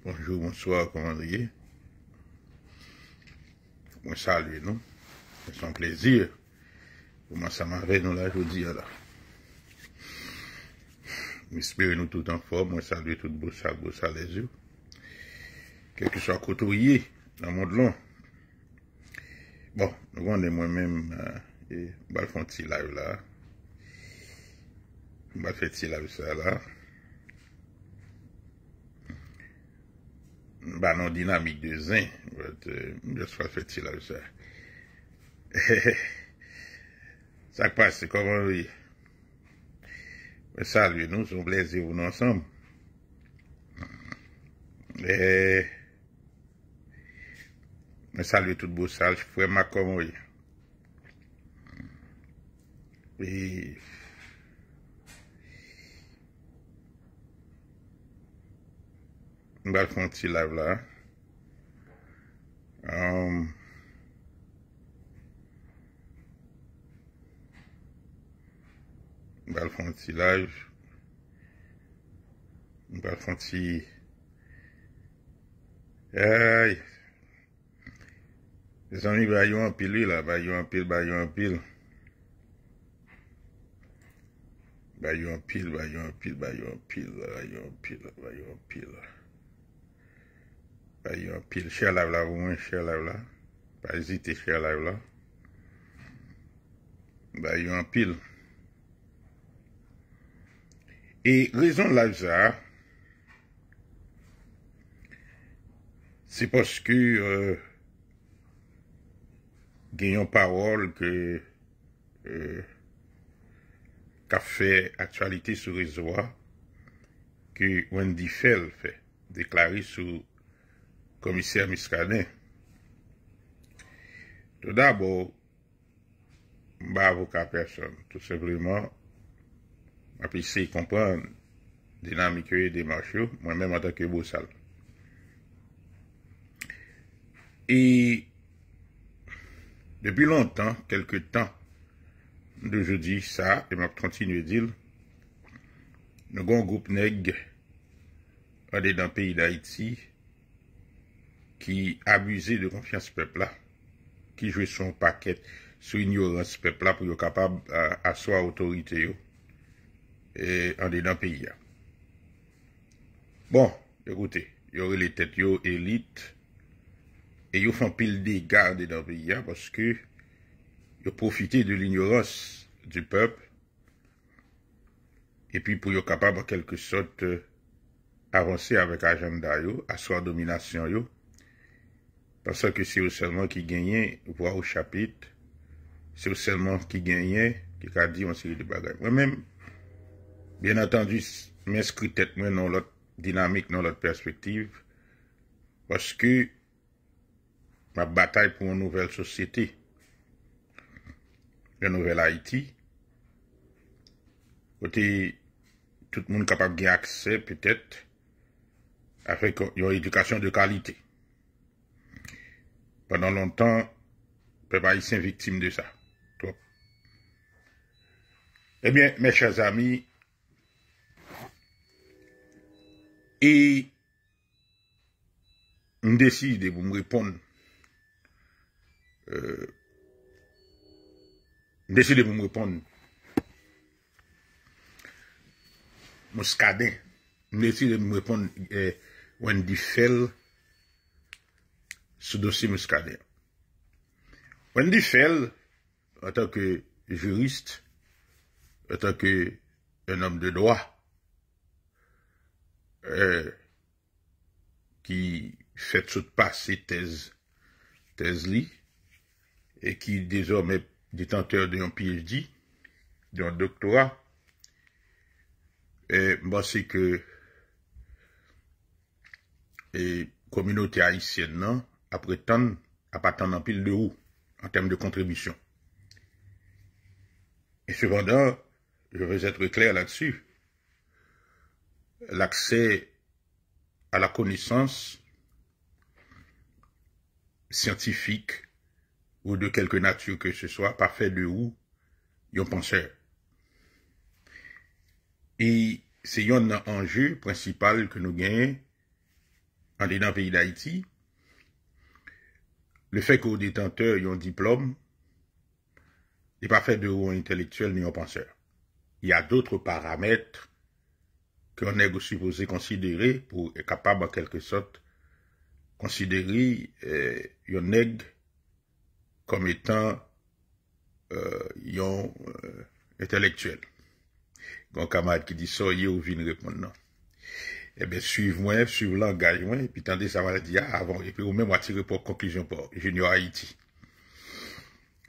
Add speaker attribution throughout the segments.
Speaker 1: Bonjour, bonsoir, comment allez-vous? Moi, salut, nous. C'est un plaisir. Comment ça m'avait nous là, aujourd'hui, là. J'espère nous tout en forme. Moi, salut tout beau ça les yeux. Quel que soit côtoyé dans le monde long. Bon, nous avons moi-même, et je vais faire un petit live là. Je vais faire un petit live ça là. Bah non, dynamique de zin. Je vais faire un petit live ça. Ça passe, c'est comment oui. Salut, nous sommes plaisir vous ensemble. Salut tout beau sage, frère Macom, oui. Et on va faire un petit live là. On va faire un petit live. On va faire un petit... Aïe. Les amis, bah, ils ont un pile, lui, là. Bah, ils ont un pile, bah, ils ont un pile. Bah, ils ont un pile, bah, ils ont un pile, bah, ils ont un pile, bah, ils ont un pile, bah, ils ont un pile. Bah, ils ont un pile. Share live là, au moins, share live là. Pas hésiter, share live là. Bah, ils ont un pile. Et raison de live ça, c'est parce que gagnons parole que qu'a fait actualité sur le réseau que Wendy Fell fait déclarer sous commissaire Muscadet. Tout d'abord, pas avocat personne, tout simplement, après essayer de comprendre la dynamique et démarche, moi-même en tant que Boussal. Et depuis longtemps, quelque temps, de jeudi, ça, et m'a continué à dire, nous avons un groupe nègre dans le pays d'Haïti qui abusait de confiance peuple là, qui jouait son paquet sur ignorance peuple là pour être capable d'asseoir autorité et en dedans pays. Bon, écoutez, il y aurait les têtes yo élites et ils font pile dégâts dans le pays parce que ils profité de l'ignorance du peuple et puis pour être capable en quelque sorte avancer avec agenda yo, asseoir domination yo, parce que c'est eux seulement qui gagnent voix au chapitre, c'est eux seulement qui gagnent, qui a dit une série de bagages. Moi-même, bien entendu, m'inscris tête moi dans l'autre dynamique, dans l'autre perspective, parce que ma bataille pour une nouvelle société, une nouvelle Haïti, côté tout le monde capable d'avoir accès peut-être avec une éducation de qualité. Pendant longtemps, le peuple haïtien victime de ça. Trop. Eh bien, mes chers amis, et on décide de me répondre. Décide de me répondre. Muscadet. Décide de me répondre Wendy Fell sur le dossier Muscadet. Wendy Fell, en tant que juriste, en tant qu'un homme de droit, qui fait tout passer thèse li, et qui désormais détenteur d'un PhD, d'un doctorat, et moi c'est que et communauté haïtienne non après tant à pas tant en pile de haut en termes de contribution. Et cependant, je veux être clair là-dessus. L'accès à la connaissance scientifique ou de quelque nature que ce soit, pas fait de où yon penseur. Et c'est un enjeu principal que nous gagnons en dans le pays d'Haïti, le fait qu'aux détenteurs ont un diplôme, n'est pas fait de haut intellectuel ni un penseur. Il y a d'autres paramètres qu'on est supposé considérer pour être capable en quelque sorte considérer un nègre comme étant intellectuel. Un camarade qui dit ça, il ou vient répondre non. Eh bien, suivez-moi, suivez l'engagement, et puis tendez ça va dire avant, et puis ou même tirer pour conclusion pour Junior Haïti.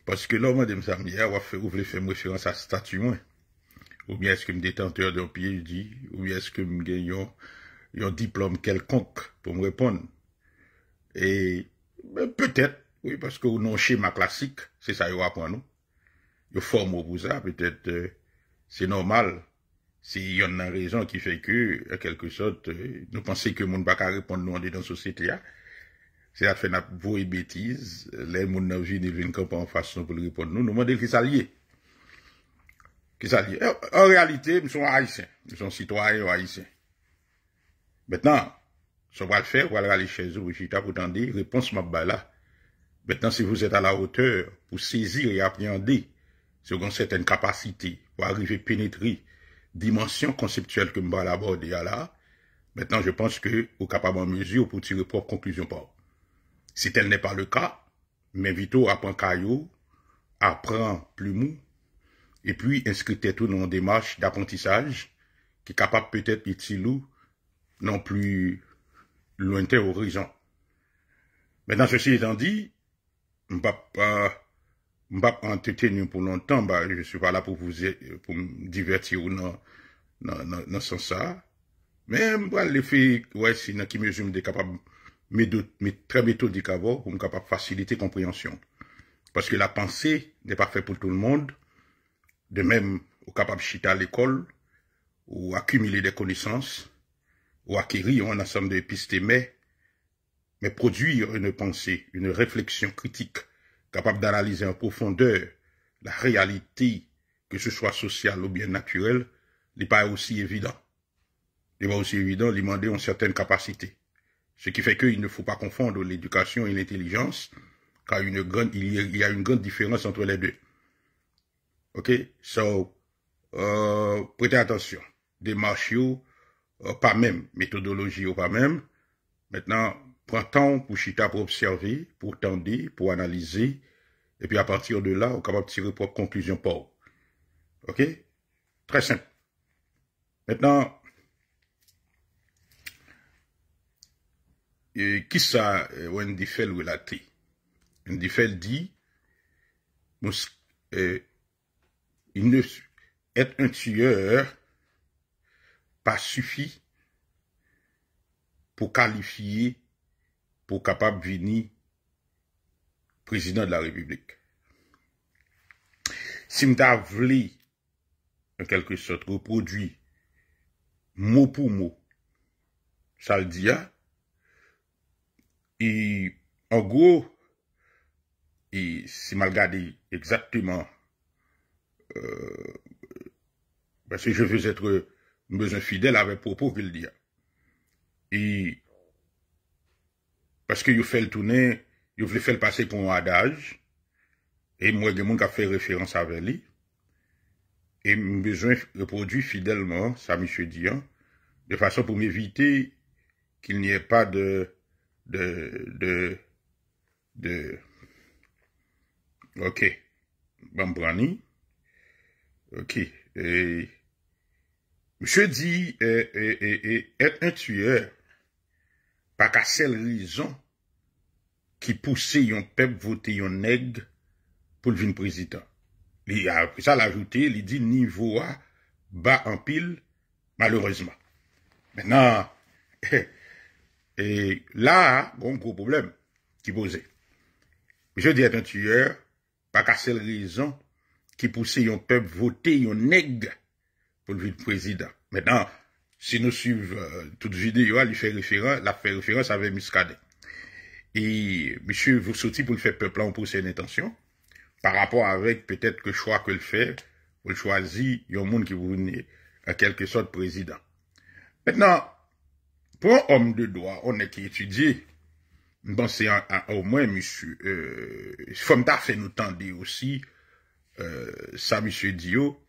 Speaker 1: Parce que là, moi, de me hier, vous voulez faire référence à statut, moi. Ou bien est-ce que me détenteur d'un PhD, ou bien est-ce que me gagne un diplôme quelconque pour me répondre. Et peut-être, oui, parce que non schéma classique, c'est ça, il va pour nous. Il forme pour ça, peut-être, c'est normal. S'il y a une raison qui fait que, en quelque sorte, nous pensons que le monde ne va pas répondre nous dans la société, c'est à faire notre voix et bêtises, les gens ne viennent pas en façon pour répondre nous, nous demandons qui s'allie. Qui s'allie. En réalité, nous sommes haïtiens, nous sommes citoyens haïtiens. Maintenant, ce qu'on va le faire, on va aller chez eux, pour tendre, réponse m'a là. Maintenant, si vous êtes à la hauteur pour saisir et appréhender, selon certaines capacités, pour arriver à pénétrer dimension conceptuelle que je vais aborder là, maintenant, je pense que vous êtes capable en mesure pour tirer propre conclusion par. Si tel n'est pas le cas, m'invite à prendre caillou, à prendre plumeau, et puis inscrire tout dans une démarche d'apprentissage, qui est capable peut-être utile non plus lointain horizon. Maintenant, ceci étant dit, je ne vais pas entretenir pour longtemps, je ne suis pas là pour me divertir ou non, dans ce sens-là. Mais je vais le faire, ouais, si dans qui mesure je suis capable très méthodique avant pour me capable faciliter la compréhension. Parce que la pensée n'est pas faite pour tout le monde. De même, au capable de chiter à l'école, ou accumuler des connaissances, ou acquérir un ensemble d'épistémés, mais produire une pensée, une réflexion critique, capable d'analyser en profondeur la réalité, que ce soit sociale ou bien naturelle, n'est pas aussi évident. Il n'est pas aussi évident, il demande une certaine capacité. Ce qui fait qu'il ne faut pas confondre l'éducation et l'intelligence, car il y a une grande différence entre les deux. Ok? So, prêtez attention. Démarche, pas même. Méthodologie, pas même. Maintenant, prends temps pour chita, pour observer, pour tendre, pour analyser, et puis à partir de là, on est capable de tirer propre conclusion pour. Ok? Très simple. Maintenant, qui ça, Wendy Fell relaté? Wendy Fell dit, il ne être un tueur pas suffit pour qualifier, pour capable de venir président de la République. Si m'ta voulu, en quelque sorte, reproduire mot pour mot, ça le dit, et en gros, et si m'a regardé exactement, parce que je veux être besoin fidèle avec propos qu'il dit. Et parce que il fait le tourner, il voulait faire le passer pour un adage, et moi, il y a des gens qui fait référence avec lui, et j'ai besoin de reproduire fidèlement ça, monsieur Dian, de façon pour m'éviter qu'il n'y ait pas ok, Bambrani, ok, et monsieur dit, être un tueur, pas qu'à seule raison qui poussait un peuple voter un nègre pour le président. Il a après ça l'ajouté, il dit niveau A bas en pile, malheureusement. Maintenant, et là, bon gros problème qui posait. Je dis être un tueur, pas qu'à seule raison qui poussait un peuple voter un nègre pour le président. Maintenant, si nous suivons toute vidéo, il fait référence avec Muscadet. Et monsieur, vous sortez pour le faire peuple en procès d'intention, par rapport avec peut-être que choix que le fait, vous choisissez un monde qui vous venez en quelque sorte président. Maintenant, pour un homme de droit, on est qui étudie, bon, c'est au moins, monsieur, faut m'ta fait nous tendre aussi, ça, monsieur Dio,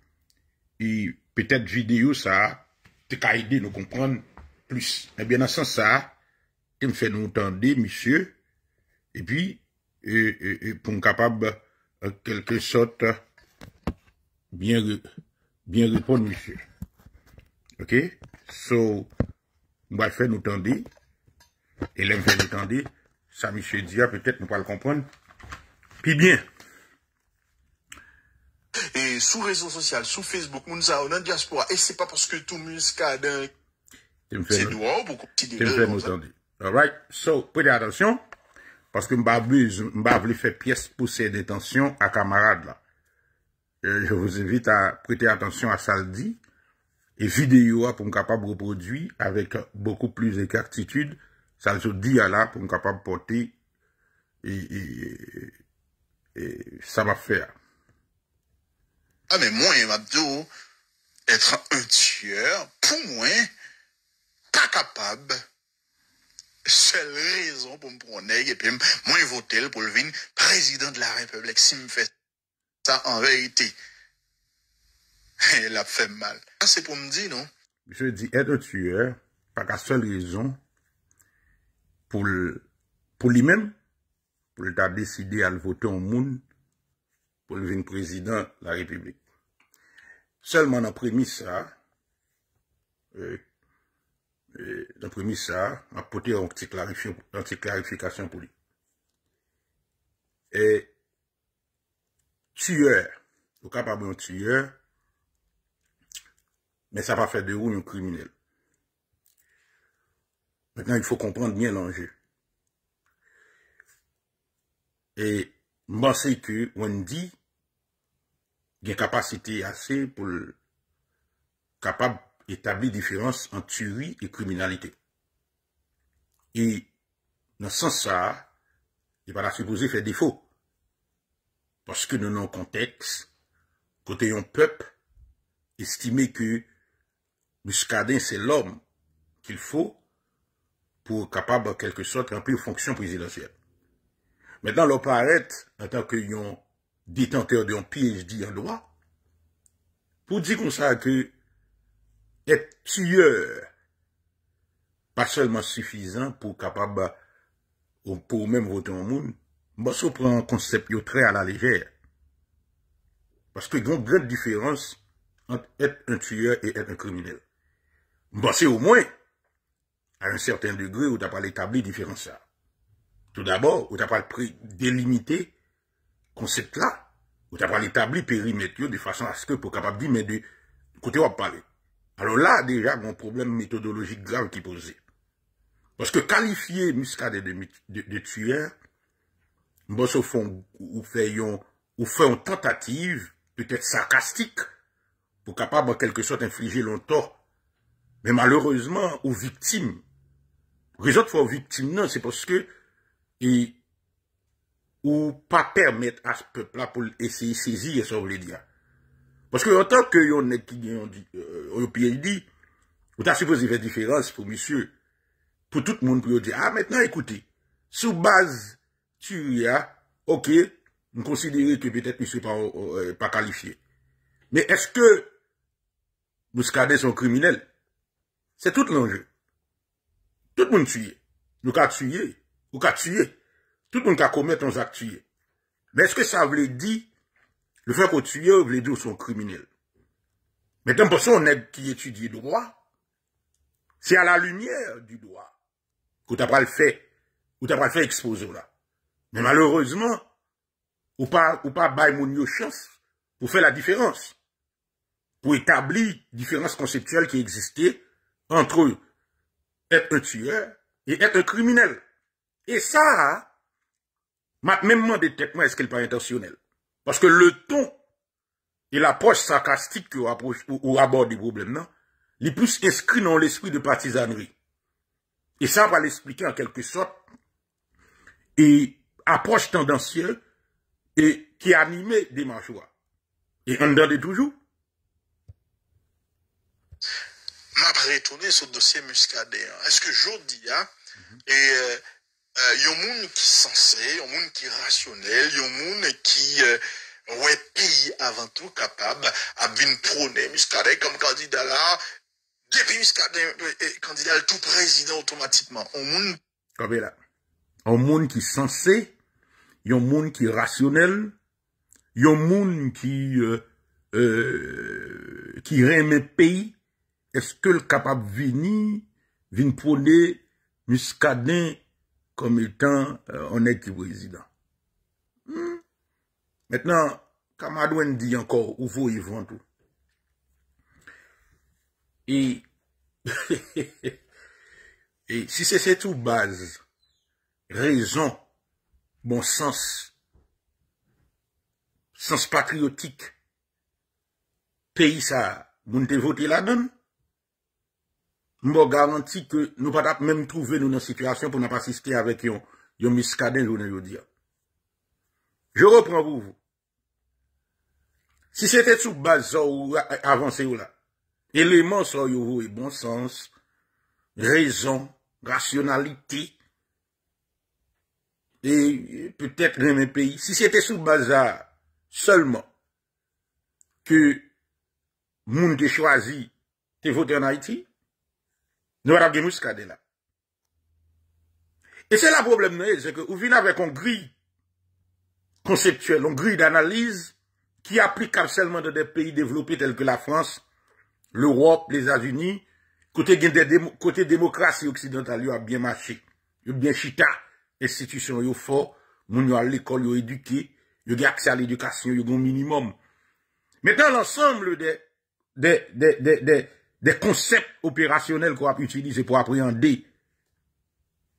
Speaker 1: et peut-être vidéo, ça, t'es qu'à aider nous comprendre plus. Eh bien, dans ce sens, ça, il me fait nous tendre, monsieur, et puis, pour nous capable, en quelque sorte, bien répondre, monsieur. OK? So, on va faire nous tendre, et là, me fait nous tendre, ça, monsieur Dia, peut-être nous pas le comprendre. Puis bien.
Speaker 2: Et sous réseaux sociaux, sous Facebook, moun sa ou dans diaspora, et c'est pas parce que tout muscadin, c'est droit ou beaucoup de
Speaker 1: nous tendre. Alright? So, prêtez attention, parce que m'ba voulu faire pièce poussée d'intention à camarade là. Je vous invite à prêter attention à ça le dit, et vidéo pour me capable de reproduire avec beaucoup plus d'exactitude, ça le dit là pour me capable de porter, et ça va faire.
Speaker 2: Ah, mais moi, Mabdo, être un tueur, pour moi, pas capable. Seule raison pour me prendre, et puis moi, voter pour le venir président de la République, si me fait ça en vérité. Il a fait mal. Ah, c'est pour me dire, non?
Speaker 1: Je dis, être un tueur, pas qu'à seule raison, pour lui-même, pour l'état décidé à le voter au monde, pour le venir président de la République. Seulement dans la prémisse ça, m'a porté une petite clarification pour lui. Et tueur, au capable d'un tueur, mais ça va faire de vous un criminel. Maintenant, il faut comprendre bien l'enjeu. Et je pense que Wendy a une capacité assez pour capable d'établir différence entre tuerie et criminalité. Et dans ce sens-là, il va la supposer faire défaut. Parce que dans nos contextes, côté un peuple, estimer que Muscadin, c'est l'homme qu'il faut pour capable, en quelque sorte, remplir fonction présidentielle. Maintenant, l'on paraît, en tant que détenteur d'un PhD en droit, pour dire comme ça que être tueur, pas seulement suffisant pour capable, pour même voter au monde, moi, ça prend un concept très à la légère. Parce qu'il y a une grande différence entre être un tueur et être un criminel. Bon, c'est au moins, à un certain degré, où tu n'as pas établi différence ça. Tout d'abord, où tu n'as pas délimité concept là, où tu n'as pas établi périmètre de façon à ce que pour capable dire, mais de côté on va parler. Alors là, déjà, il y a un problème méthodologique grave qui est posé. Parce que qualifier Muscadet de tueur, bon, au fond, ou fait une tentative, peut-être sarcastique, pour capable en quelque sorte infliger longtemps. Mais malheureusement, aux victimes, raison de faire aux victimes, non, c'est parce que, ou pas permettre à ce peuple-là pour essayer de saisir, ça veut dire. Parce que en tant que yon est qui ont PhD, vous t'as supposé faire différence pour monsieur, pour tout le monde pour dire, ah, maintenant écoutez, sous base, tu as, ok, vous considérez que peut-être monsieur pas qualifié. Mais est-ce que Muscadet sont criminels? C'est tout l'enjeu. Tout le monde tué. Nous qu'à tuer. Ou qu'à tuer. Tout le monde qu'à commettre un acte tué. Mais est-ce que ça veut dire, le fait qu'on tue, veut dire qu'ils sont criminels? Mais tant pour ça, on est qui étudie le droit. C'est à la lumière du droit qu'on t'a pas le fait, ou t'as pas le fait exposer là. Mais malheureusement, ou pas bail mon chance pour faire la différence. Pour établir différence conceptuelle qui existait entre être un tueur et être un criminel. Et ça, m'a même demandé moi est-ce qu'elle n'est pas intentionnelle. Parce que le ton et l'approche sarcastique ou aborde des problèmes, non, les plus inscrits dans l'esprit de partisanerie. Et ça va l'expliquer en quelque sorte. Et approche tendancieuse et qui animait des marchois. Et on donne toujours.
Speaker 2: M'a retourner sur le dossier Muscadet. Est-ce que jodi et yon moun qui sensé, yon moun qui rationnel, yon moun qui ouais pays avant tout capable à bien prôner Muscadet comme candidat là, depuis Muscadet candidat tout président automatiquement. On moun
Speaker 1: comme là. Un monde qui sensé, yon moun qui rationnel, yon moun qui remet pays, est-ce que le capable vin prôner Muscadet comme étant honnête président? Maintenant, Kamadouane dit encore, où vous y vont tout. Et, et si c'est tout base, raison, bon sens patriotique, pays ça, vous ne voté là-dedans, je garantis que nous ne pouvons pas même trouver nous dans une situation pour ne pas assister avec un Muscadet, je veux dire. Je reprends pour vous. Si c'était sous base ou avancé ou là, éléments sur vous et bon sens, raison, rationalité, et peut-être dans mes pays, si c'était sous base seulement que moun te choisi te voter en Haïti, nous avons des Muscadet là. Et c'est le problème, c'est que vous venez avec une grille conceptuelle, une grille d'analyse qui applique seulement dans des pays développés tels que la France, l'Europe, les États-Unis, côté démocratie occidentale, il a bien marché, il a bien chita, institution yo fort, moun yo à l'école, yo éduqué, yo a accès à l'éducation, yo un minimum. Maintenant, l'ensemble des concepts opérationnels qu'on a utilisés pour appréhender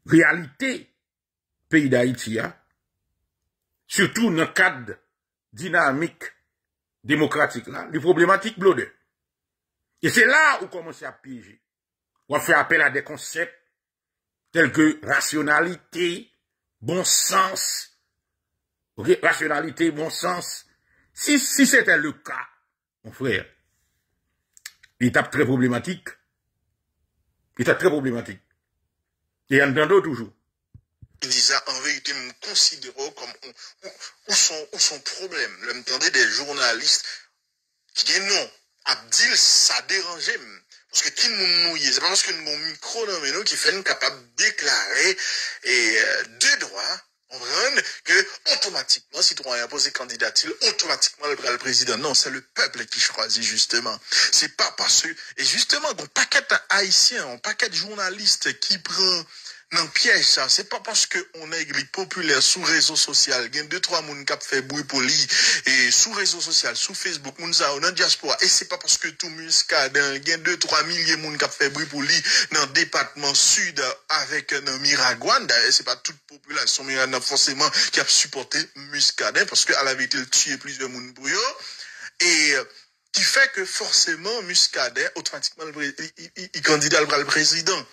Speaker 1: réalité pays d'Haïti, surtout dans le cadre dynamique démocratique là, les problématiques blodées. Et c'est là où commence à piéger. On fait appel à des concepts tels que rationalité, bon sens. Ok, rationalité, bon sens. Si c'était le cas, mon frère, il est très problématique. Il est très problématique. Et en entendant toujours.
Speaker 2: Il disait, en vérité, me considère comme où son problème. Je m'entendais des journalistes qui disent non, Abdil, ça dérangeait. Parce que qui nous mouille, c'est pas parce que mon micro dans nous qui fait une capable de déclarer et de droit, on comprend que automatiquement, citoyen posé candidature, automatiquement le président. Non, c'est le peuple qui choisit justement. C'est pas parce que, et justement, un paquet haïtien, un paquet de journalistes qui prend non piège ça, c'est pas parce que on est église populaire sous réseau social, il y a 2-3 moun qui fait bruit pour lui et sous réseau social, sous Facebook, moun ça dans diaspora et c'est pas parce que tout Muscadet, il y a 2-3 milliers moun qui fait bruit pour lui dans le département sud avec dans Miragouane, c'est pas toute population Miragouane forcément qui a supporté Muscadet parce que à la vérité il tué plusieurs moun pour eux et qui fait que forcément Muscadet automatiquement il candidat le président.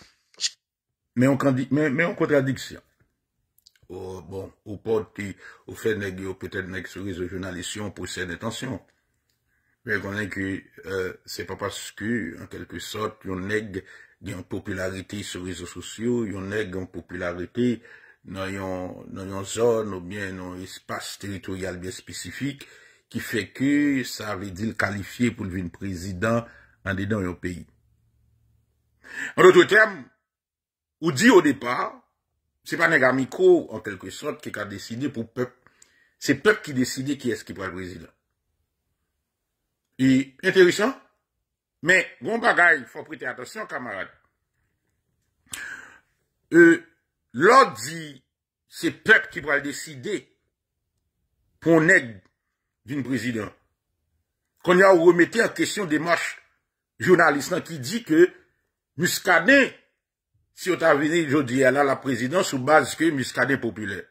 Speaker 1: Mais en contradiction. Oh, bon, au porte, au fait peut-être nèg sur les journalistes, on possède intention. Mais on est que, c'est pas parce que, en quelque sorte, yon nèg une popularité sur les réseaux sociaux, yon nèg une popularité dans yon zone ou bien dans un espace territorial bien spécifique, qui fait que ça veut dire qualifié pour devenir président en dedans yon pays. En d'autres termes, ou dit au départ, c'est pas un micro, en quelque sorte, qui a décidé pour peuple. C'est peuple qui décide qui est-ce qui pourra être président. Et, intéressant. Mais, bon bagay, il faut prêter attention, camarades. L'autre dit, c'est peuple qui pourra décider pour nèg d'une président. Qu'on y a remetté en question des marches journalistes qui dit que Muscadet, si on t'a venu aujourd'hui à la présidence sous base que Muscadet populaire.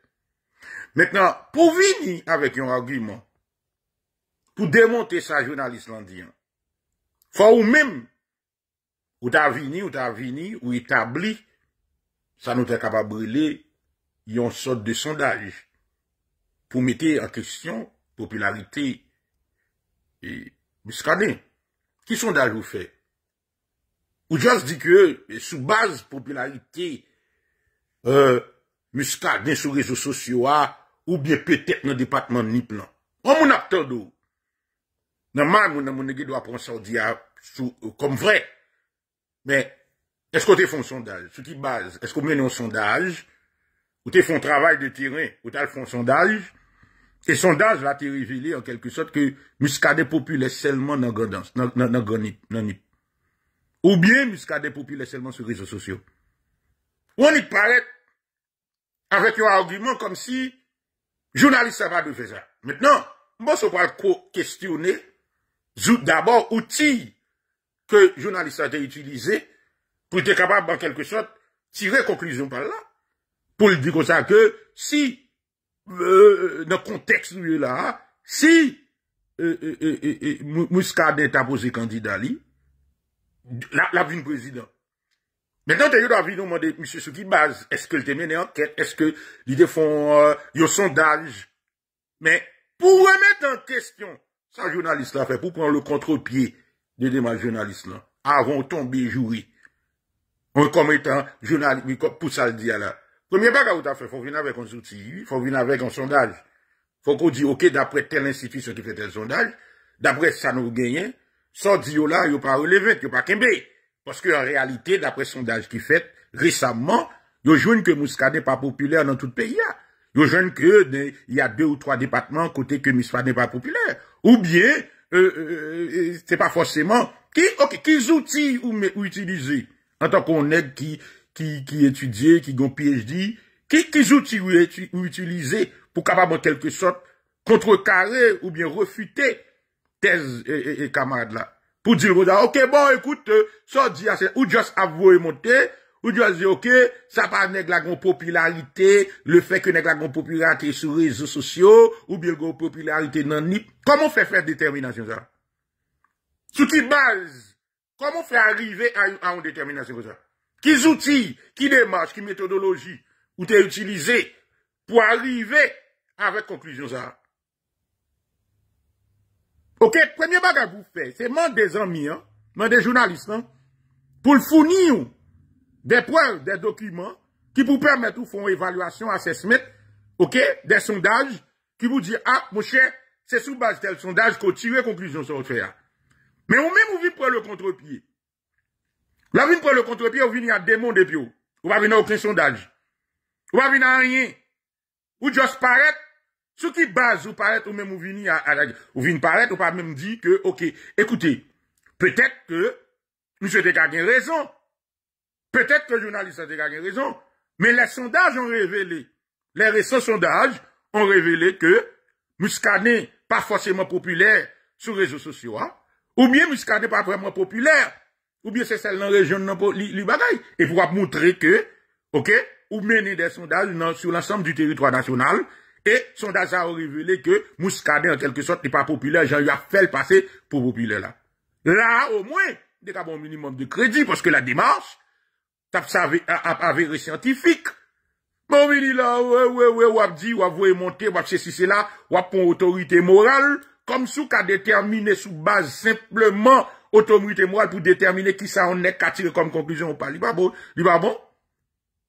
Speaker 1: Maintenant, pour venir avec un argument, pour démonter ça journaliste l'andien, faut ou même, ou t'as venu, ou établi, ça nous est capable de brûler, une sorte de sondage, pour mettre en question popularité et Muscadet. Qui sondage vous fait? Ou juste dit que, sous base popularité, Muscadet sur les réseaux sociaux, ou bien peut-être dans le département de Niplan. On mon acteur d'eau. Normalement, mon nègre doit prendre ça comme vrai. Mais, est-ce qu'on te fait un sondage? Sur qui base? Est-ce qu'on mène un sondage? Ou te fait un travail de terrain? Ou t'as fait un sondage? Et sondage là, t'es révélé en quelque sorte que Muscadet populaire seulement dans Grandance, dans Nip. Ou bien Muscadet populaire seulement sur les réseaux sociaux. Ou on y paraît avec un argument comme si journaliste n'a pas de faire ça. Maintenant, moi, je vais questionner d'abord outils que journaliste a utilisé pour être capable, en quelque sorte, tirer conclusion par là. Pour le dire comme ça que si, dans le contexte où il est là, si Muscadet a posé candidat, la vie président. Maintenant, tu dois venir demander, monsieur, sur qui base, est-ce que le mené enquête, est-ce que l'idée font un sondage? Mais, pour remettre en question, ça, journaliste l'a fait, pour prendre le contre-pied de démarche journaliste là, avant de tomber jury. En comme étant journaliste, pour ça le dire là. Premier bagage que tu as fait, faut venir avec un outil, faut venir avec un sondage. Faut qu'on dise, ok, d'après telle institution qui fait tel sondage, d'après ça nous gagne, ça dit là, il pas relevé, il pas kembe. Parce que en réalité, d'après sondage qui fait récemment, il joue que Muscadet n'est pas populaire dans tout le pays. Il joue que il y a 2 ou 3 départements côté que Muscadet n'est pas populaire. Ou bien, c'est pas forcément quels outils ou utiliser en tant qu'on aide qui étudie, qui ont PhD, quels outils ou utiliser pour capable en quelque sorte contrecarrer ou bien refuter thèse et camarades là. Pour dire, ok, bon, écoute, ça dit, ou juste avouer monter, ou juste dire, ok, ça pas nèg la grande popularité, le fait que nèg la grande popularité sur les réseaux sociaux, ou bien la grande popularité dans NIP. Comment faire détermination ça? Sur qui base? Comment faire arriver à une détermination comme ça? Quels outils, qui démarches, qui méthodologie, ou t'es utilisé pour arriver avec conclusion ça? Ok, premier bagage vous faites, c'est demander des amis, des journalistes, pour le fournir des preuves, des documents, qui vous permettent de faire une évaluation, assessment, ok, des sondages, qui vous disent, ah, mon cher, c'est sous base tel sondage qu'on tire conclusion sur votre faire. Mais ou même, vous venez prendre le contre-pied. Là, vous venez prendre le contre-pied, vous venez à démon depuis vous. Vous ne venez à aucun sondage. Vous ne venez à rien. Vous juste paraître. Ce qui base ou paraître ou même ou venir paraître ou pas même dit que, ok, écoutez, peut-être que monsieur Teka a raison. Peut-être que le journaliste a raison. Mais les sondages ont révélé, les récents sondages ont révélé que Muscadet pas forcément populaire sur les réseaux sociaux, ou bien Muscadet pas vraiment populaire, ou bien c'est celle dans la région de bagaille. Et pour montrer que, ok, ou mener des sondages sur l'ensemble du territoire national. Et sondage a révélé que Muscadet, en quelque sorte, n'est pas populaire. Jean-Yves a fait le passer pour populaire là. Là, au moins, il y a un minimum de crédit parce que la démarche, t'as avéré scientifique. Bon, il dit là, ouais, ou a dit, ou a voué monter, ou a ceci, c'est là, ou a pour autorité morale, comme sous qu'a déterminé sous base simplement autorité morale pour déterminer qui ça on est qu'à tirer comme conclusion ou pas. Il va bon.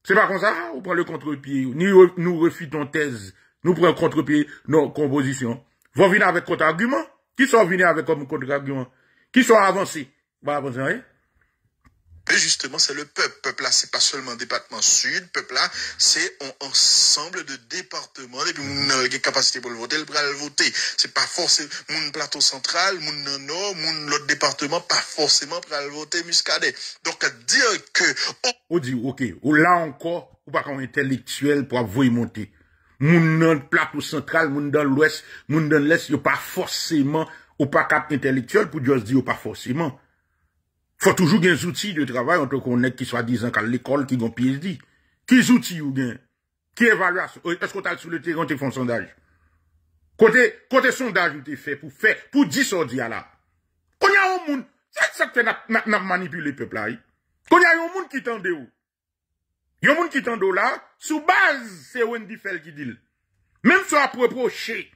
Speaker 1: C'est pas comme ça, on prend le contre-pied. Nous refutons thèse. Nous prenons contre-pied nos compositions. Vous venez avec contre-argument. Qui sont venus avec comme contre-argument? Qui sont avancés? Bah, avancer, hein?
Speaker 2: Et justement, c'est le peuple. Peuple là, c'est pas seulement département sud. Peuple là, c'est un ensemble de départements. Et puis, on a une capacité pour le voter, le voter. C'est pas forcément mon plateau central, mon nord, mon l'autre département, pas forcément pour le voter Muscadet. Donc, à dire que,
Speaker 1: on dit, ok, ou là encore, ou pas comme intellectuel pour avoir monter. Moun dans le plateau central, moun dans l'ouest, moun dans l'est, yo pas forcément, ou pas cap intellectuel pour juste dire, ou pas forcément. Faut toujours des outils de travail, en tant qu'on est qui soit disant qu'à l'école, qui ont PhD. Quels outils ou bien? Qui évaluation? Est-ce qu'on t'a sur le terrain, tu fais un sondage? Côté sondage, ou t'es fait pour 10 sorties là. Quand il y a un monde, c'est ça que n'a manipulé le peuple là. Quand il y a un monde qui tende où? Il y a un monde qui tende là, sous base, c'est Wendy Fell qui dit. Même si on a reproché,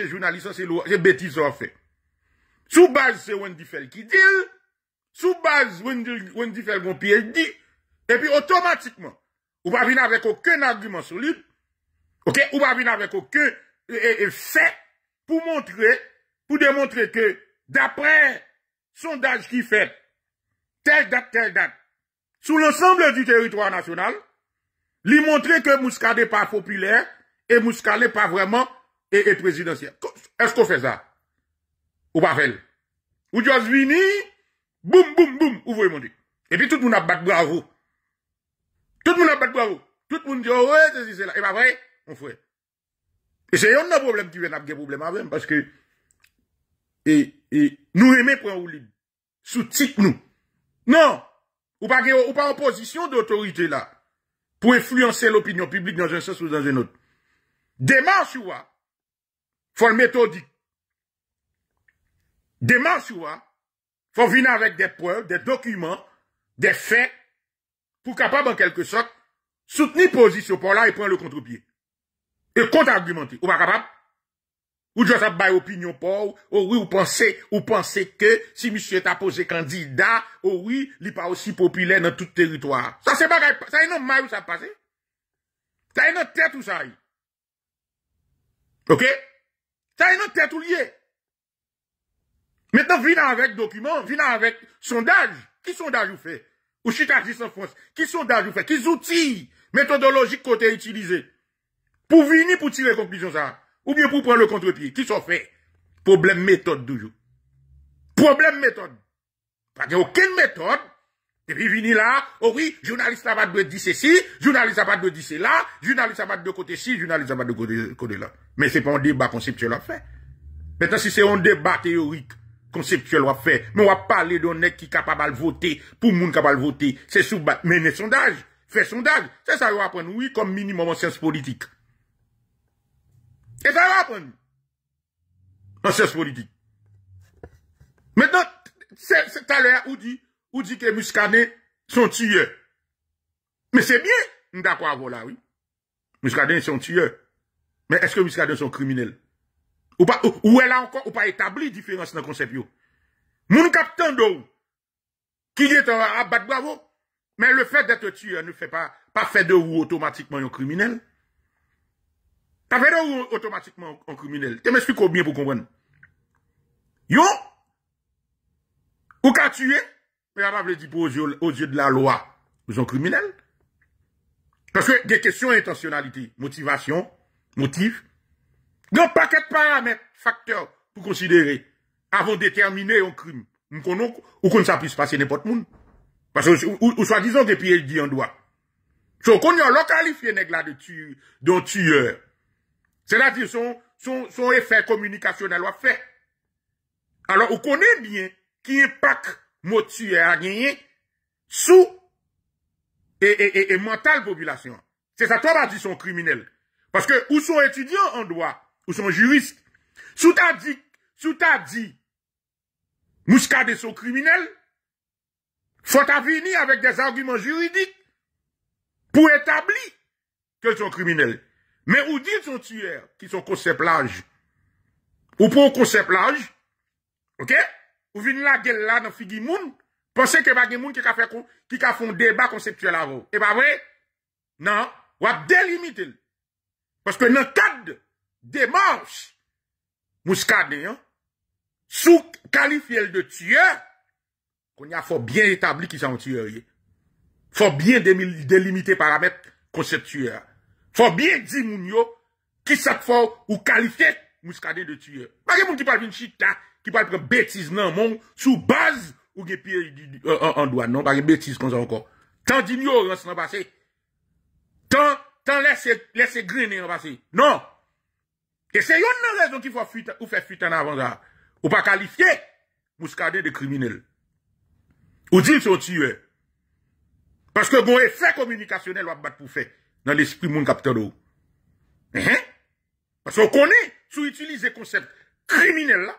Speaker 1: journaliste, c'est bêtise qu'on fait. Sous base, c'est Wendy Fell qui dit, sous base, base, on dit faire un PhD, et puis automatiquement, ou pas venir avec aucun argument solide, ok, ou pas venir avec aucun fait pour démontrer que d'après sondage qui fait, telle date, sous l'ensemble du territoire national, lui montrer que Muscadet n'est pas populaire et Muscadet n'est pas vraiment et présidentiel. Est-ce qu'on fait ça? Ou pas fait? Ou juste venir, boum, boum, boum, ou vous monter. Et puis tout le monde a battu bravo. Tout le monde a battu bravo. Tout le monde dit, oh ouais, c'est là. Et pas vrai, on fait. Et c'est un problème qui vient d'avoir des problèmes avec, parce que, nous aimons prendre ou libre. Sous-titre nous. Non! Ou pas en position d'autorité là. Pour influencer l'opinion publique dans un sens ou dans un autre. Démarche ou pas? Faut le méthodique. Démarche ou pas? Faut venir avec des preuves, des documents, des faits, pour capable en quelque sorte, soutenir position pour là et prendre le contre-pied. Et contre-argumenter. Ou pas capable? Ou juste à bailler opinion pour, oh oui, ou pensez que si monsieur t'a posé candidat, oh oui, il n'est pas aussi populaire dans tout territoire. Ça c'est pas, ça y est non mal où ça passe. Ça y est non tête ou ça y est. Ok? Ça y est non tête ou lié. Maintenant, venez avec documents, venez avec sondage. Qui sondage vous fait? Ou chitagis en France? Qui sondage vous fait? Qui outils méthodologiques côté utilisé? Pour venir pour tirer conclusion ça? Ou bien pour prendre le contre-pied? Qui s'en fait? Problème méthode toujours. Problème méthode. Pas de aucune méthode. Et puis venir là, oh oui, journaliste n'a pas de dire ceci, journaliste n'a pas de dire cela, journaliste n'a pas de côté ci, journaliste n'a pas de côté là. Mais c'est pas un débat conceptuel à faire. Maintenant, si c'est un débat théorique, conceptuel à faire, mais on va parler d'un mec qui est capable de voter, pour monde capable de voter, c'est sous mener sondage, faire sondage. C'est ça qu'on va apprendre, oui, comme minimum en sciences politiques. Et ça va apprendre. En sciences politiques. Maintenant, c'est tout à l'heure, ou dit que Muscadet sont tueurs. Mais c'est bien, d'accord avec là, oui. Muscadet sont tueurs. Mais est-ce que Muscadet sont criminels? Ou elle a encore, ou pas établi différence dans le concept, yo. Moun capitaine d'eau, qui est à battre bravo. Mais le fait d'être tueur ne fait pas fait de vous automatiquement un criminel. Pas fait de vous automatiquement un criminel. Tu m'expliques bien pour comprendre. Yo, ou qu'a tué, mais elle va dire aux yeux de la loi, vous sont criminels. Parce que des questions d'intentionnalité, motivation, motif, il y a un paquet de paramètres, facteurs pour considérer avant de déterminer un crime. Ou qu'on ça puisse passer n'importe monde. Parce que, ou soit disons que PhD en droit. So, qu'on y a qualifié nèg là de tueur. C'est-à-dire son effet communicationnel va fait. Alors, on connaît bien qui impact mot tueur à gagner sous et mental population. C'est ça, toi, dit sont criminels. Parce que, ou sont étudiants en droit, ou sont juristes. Sous t'as dit, Muscadet sont criminels, faut venir avec des arguments juridiques pour établir qu'ils sont criminels. Mais ou dit sont tueurs, qui sont concept large. Ou pour concept large, ok? Ou venir la gueule là dans figi moun, pensez que pas de moun qui a fait un débat conceptuel avant. Et pas vrai? Non, ou a délimité. Parce que dans le cadre des marches, Muscadet, hein, sous qualifié de tueur, qu'on a faut bien établi qu'ils sont tueurs. Faut bien délimiter paramètres conceptuels. Faut bien dire moun yo qui ça faut ou qualifier Muscadet de tueur. Pas de moun qui parle d'une chita, qui parle de bêtises non mon sous base ou gen pied en droit non, pas de bêtises comme ça encore. Tant d'ignorance dans passé. Tant laisser grainer en passé. Non. Et c'est une raison qu'il faut faire fuite en avant ça. Ou pas qualifier Muscadet de criminel. Ou dire son tueur. Parce que bon effet communicationnel va battre pour faire dans l'esprit mon capteur d'eau. Parce qu'on connaît, sous utiliser concept criminel là,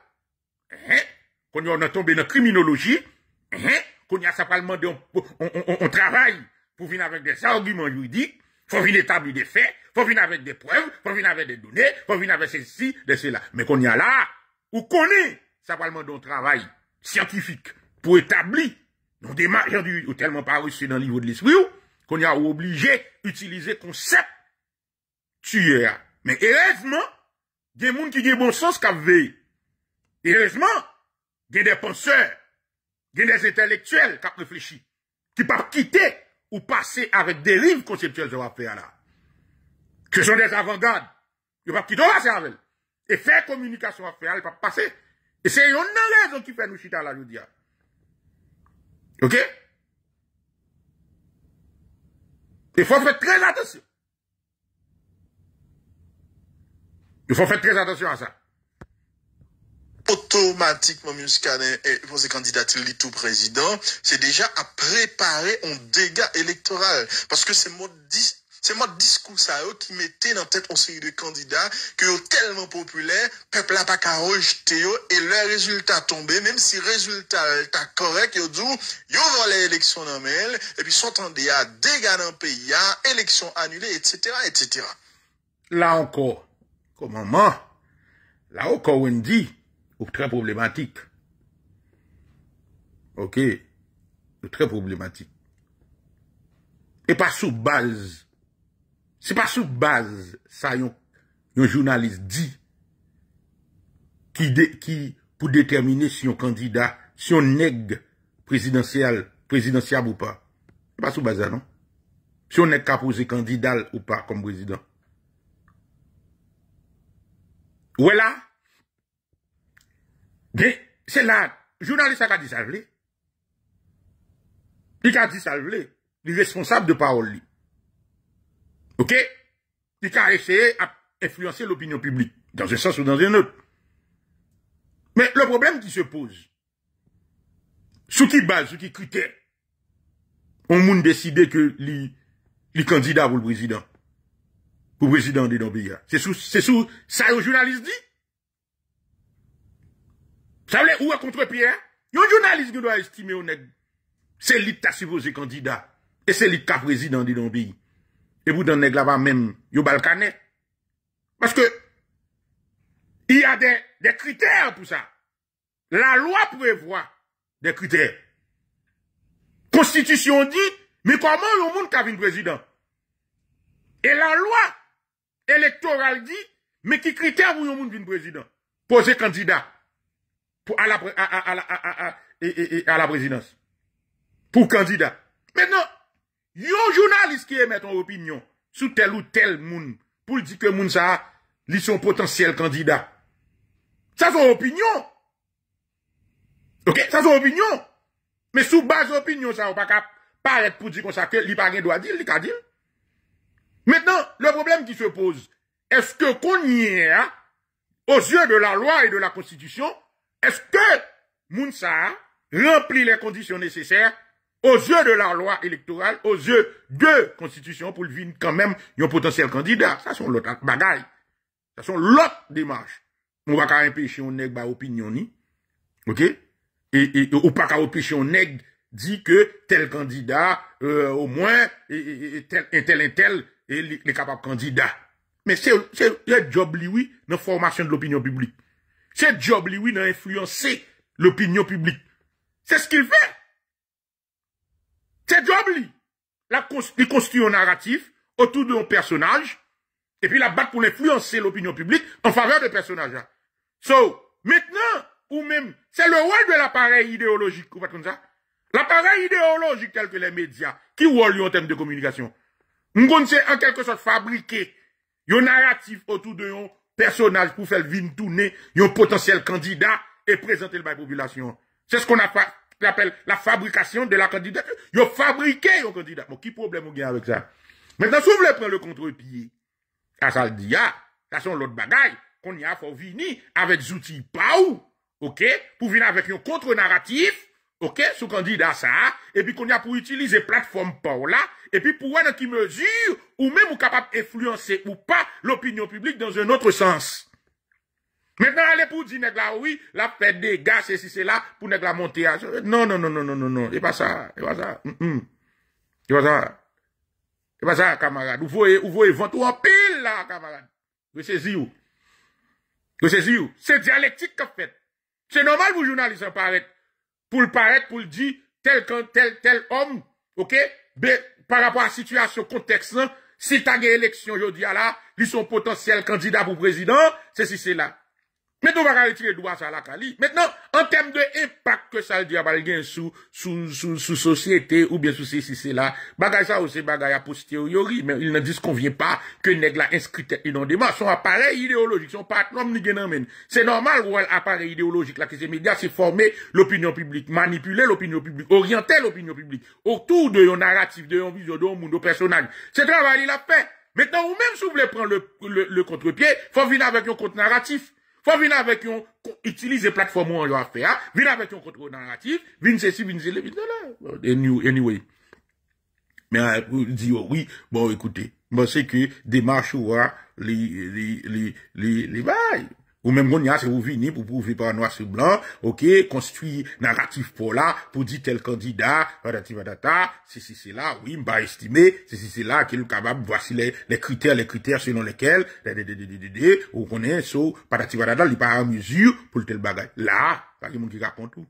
Speaker 1: qu'on y a tombé dans la criminologie, qu'on y a simplement on travaille pour venir avec des arguments juridiques, faut venir établir des faits, faut venir avec des preuves, faut venir avec des données, faut venir avec ceci, de cela. Mais qu'on y a là, ou connaît simplement d'un travail scientifique pour établir Non, des marges ou tellement pas reçu dans le niveau de l'esprit, qu'on y a obligé d'utiliser concept tueur. Mais heureusement, il y a des gens qui ont bon sens qui veillent. Heureusement, il y a des penseurs, il y a des intellectuels qui ont réfléchi, qui ne peuvent pas quitter ou passer avec des dérives conceptuelles de la faire là. Ce sont des avant-gardes. Ils ne peuvent pas quitter passer avec. Et faire communication à faire, ils ne peuvent pas passer. Et c'est une raison qui fait nous chiter là, je dis. Ok? Il faut faire très attention. Il faut faire très attention à ça.
Speaker 2: Automatiquement, Muscadet pour ses candidatures tout président, c'est déjà à préparer un dégât électoral. Parce que c'est mon discours ça qui mettait dans tête une série de candidats qui sont tellement populaires, peuple n'a pas qu'à rejeter et le résultat tombé, même si le résultat est correct, ils vont les élections normales, et puis s'entendent à dégâts dans le pays, élections annulées, etc., etc.
Speaker 1: Là encore, comment? Là encore, on dit, très problématique. Ok? Très problématique. Et pas sous base. C'est pas sous base, ça, un journaliste dit, qui, pour déterminer si un candidat, si on nègre présidentiel ou pas. C'est pas sous base, non? Si on est qu'à poser candidat ou pas comme président. Voilà. Mais, c'est là, journaliste a dit ça, il a dit ça, il est responsable de parole. Ok? Il a essayé d'influencer l'opinion publique, dans un sens ou dans un autre. Mais le problème qui se pose, sous qui base, sous qui critère, on moun décider que les candidats pour le président de nos pays. C'est sous ça le journaliste dit. Ça veut dire où est contre-pierre? Un journaliste qui doit estimer honnête. C'est lui qui a supposé candidat. Et c'est lui qui a président de nos pays. Et vous dans nèg là-bas même, yo balkané. Parce que, il y a des critères pour ça. La loi prévoit des critères. Constitution dit, mais comment le monde qui a un président? Et la loi électorale dit, mais qui critère pour le monde qui président? Poser candidat à la présidence. Pour candidat. Maintenant, yon journaliste qui émet son opinion sous tel ou tel monde pour dire que moun ça, li son potentiel candidat. Ça son opinion. Ok, ça son opinion. Mais sous base opinion, ça, on pas qu'à paraître pour dire comme ça que li pas rien doit dire, li ka dire. Maintenant, le problème qui se pose, est-ce que qu'on y est, aux yeux de la loi et de la Constitution, est-ce que moun ça remplit les conditions nécessaires aux yeux de la loi électorale, aux yeux de Constitution pour le vin quand même, un potentiel candidat. Ça sont l'autre bagaille. Ça sont l'autre démarche. On va pas empêcher un nègre opinion ni. OK? Et ou pas qu'à empêcher un nègre dit que tel candidat, au moins, tel, est capable candidat. Mais c'est le job, lui, dans la formation de l'opinion publique. C'est le job, lui, dans influencer l'opinion publique. C'est ce qu'il fait. C'est job, lui. Il construit un narratif autour d'un personnage, et puis la battre pour influencer l'opinion publique en faveur de personnage. So, maintenant, ou même, c'est le rôle de l'appareil idéologique, vous faites comme ça? L'appareil idéologique tel que les médias, qui rôle en termes de communication. Nous c'est en quelque sorte fabriquer un narratif autour d'un personnage pour faire le vin tourner, un potentiel candidat et présenter le à la population. C'est ce qu'on appelle la fabrication de la candidature. Ils ont fabriqué un candidat. Bon, qui problème vous avez avec ça? Maintenant, si vous voulez prendre le contre-pied, ça le dit, ça sont l'autre bagaille, qu'on y a faut venir avec des outils PAU, ok, pour venir avec un contre-narratif, ok, sous candidat ça, et puis qu'on y a pour utiliser plateforme PAU là, et puis pour voir dans qui mesure, ou même ou capable d'influencer ou pas l'opinion publique dans un autre sens. Maintenant, allez pour dire, nèg là, oui, la fête des gars, c'est si c'est là, pour nèg la monter à... Non, c'est pas ça, c'est pas ça. C'est pas ça. C'est pas ça, camarade. Vous voyez vendre en pile, là, camarade. Vous saisissez où? C'est dialectique qu'a fait. C'est normal pour journaliste paraître, pour le dire, tel homme, ok, ben, par rapport à la situation, contexte, si t'as gagné élection aujourd'hui, là, ils sont potentiels candidats pour président, c'est là. Maintenant, on va retirer le droit à la Cali. Maintenant, en termes de impact que ça le dit à Balgain sous société ou bien sous c'est là, bagay ça aussi bagay a posteriori, mais il ne disconvient pas que nèg la inscrit inondément. Son appareil idéologique, son patron ni gen. C'est normal ou appareil idéologique là que ces médias c'est former l'opinion publique, manipuler l'opinion publique, orienter l'opinion publique autour de un narratif, de un vision, de un monde, de personnage. C'est travail il a fait. Maintenant, ou même si vous voulez prendre le contre-pied, faut venir avec un contre-narratif. Faut venir avec un, utiliser plateforme où on a fait, venir avec un contrôle narratif, venir ceci, venir cela, anyway. Mais, dire, oui, bon, écoutez, moi, c'est que, démarche ou, les bails. Ou même, on y a, c'est vous venez pour prouver par noir sur blanc, ok, construit narratif pour là, pour dire tel candidat, c'est là, oui, m'a estimé, c'est là, qu'il est capable, voici les critères selon lesquels, ou qu'on est, patati patata, il pas en mesure pour tel bagage. Là, ça, il y a monde qui répond tout.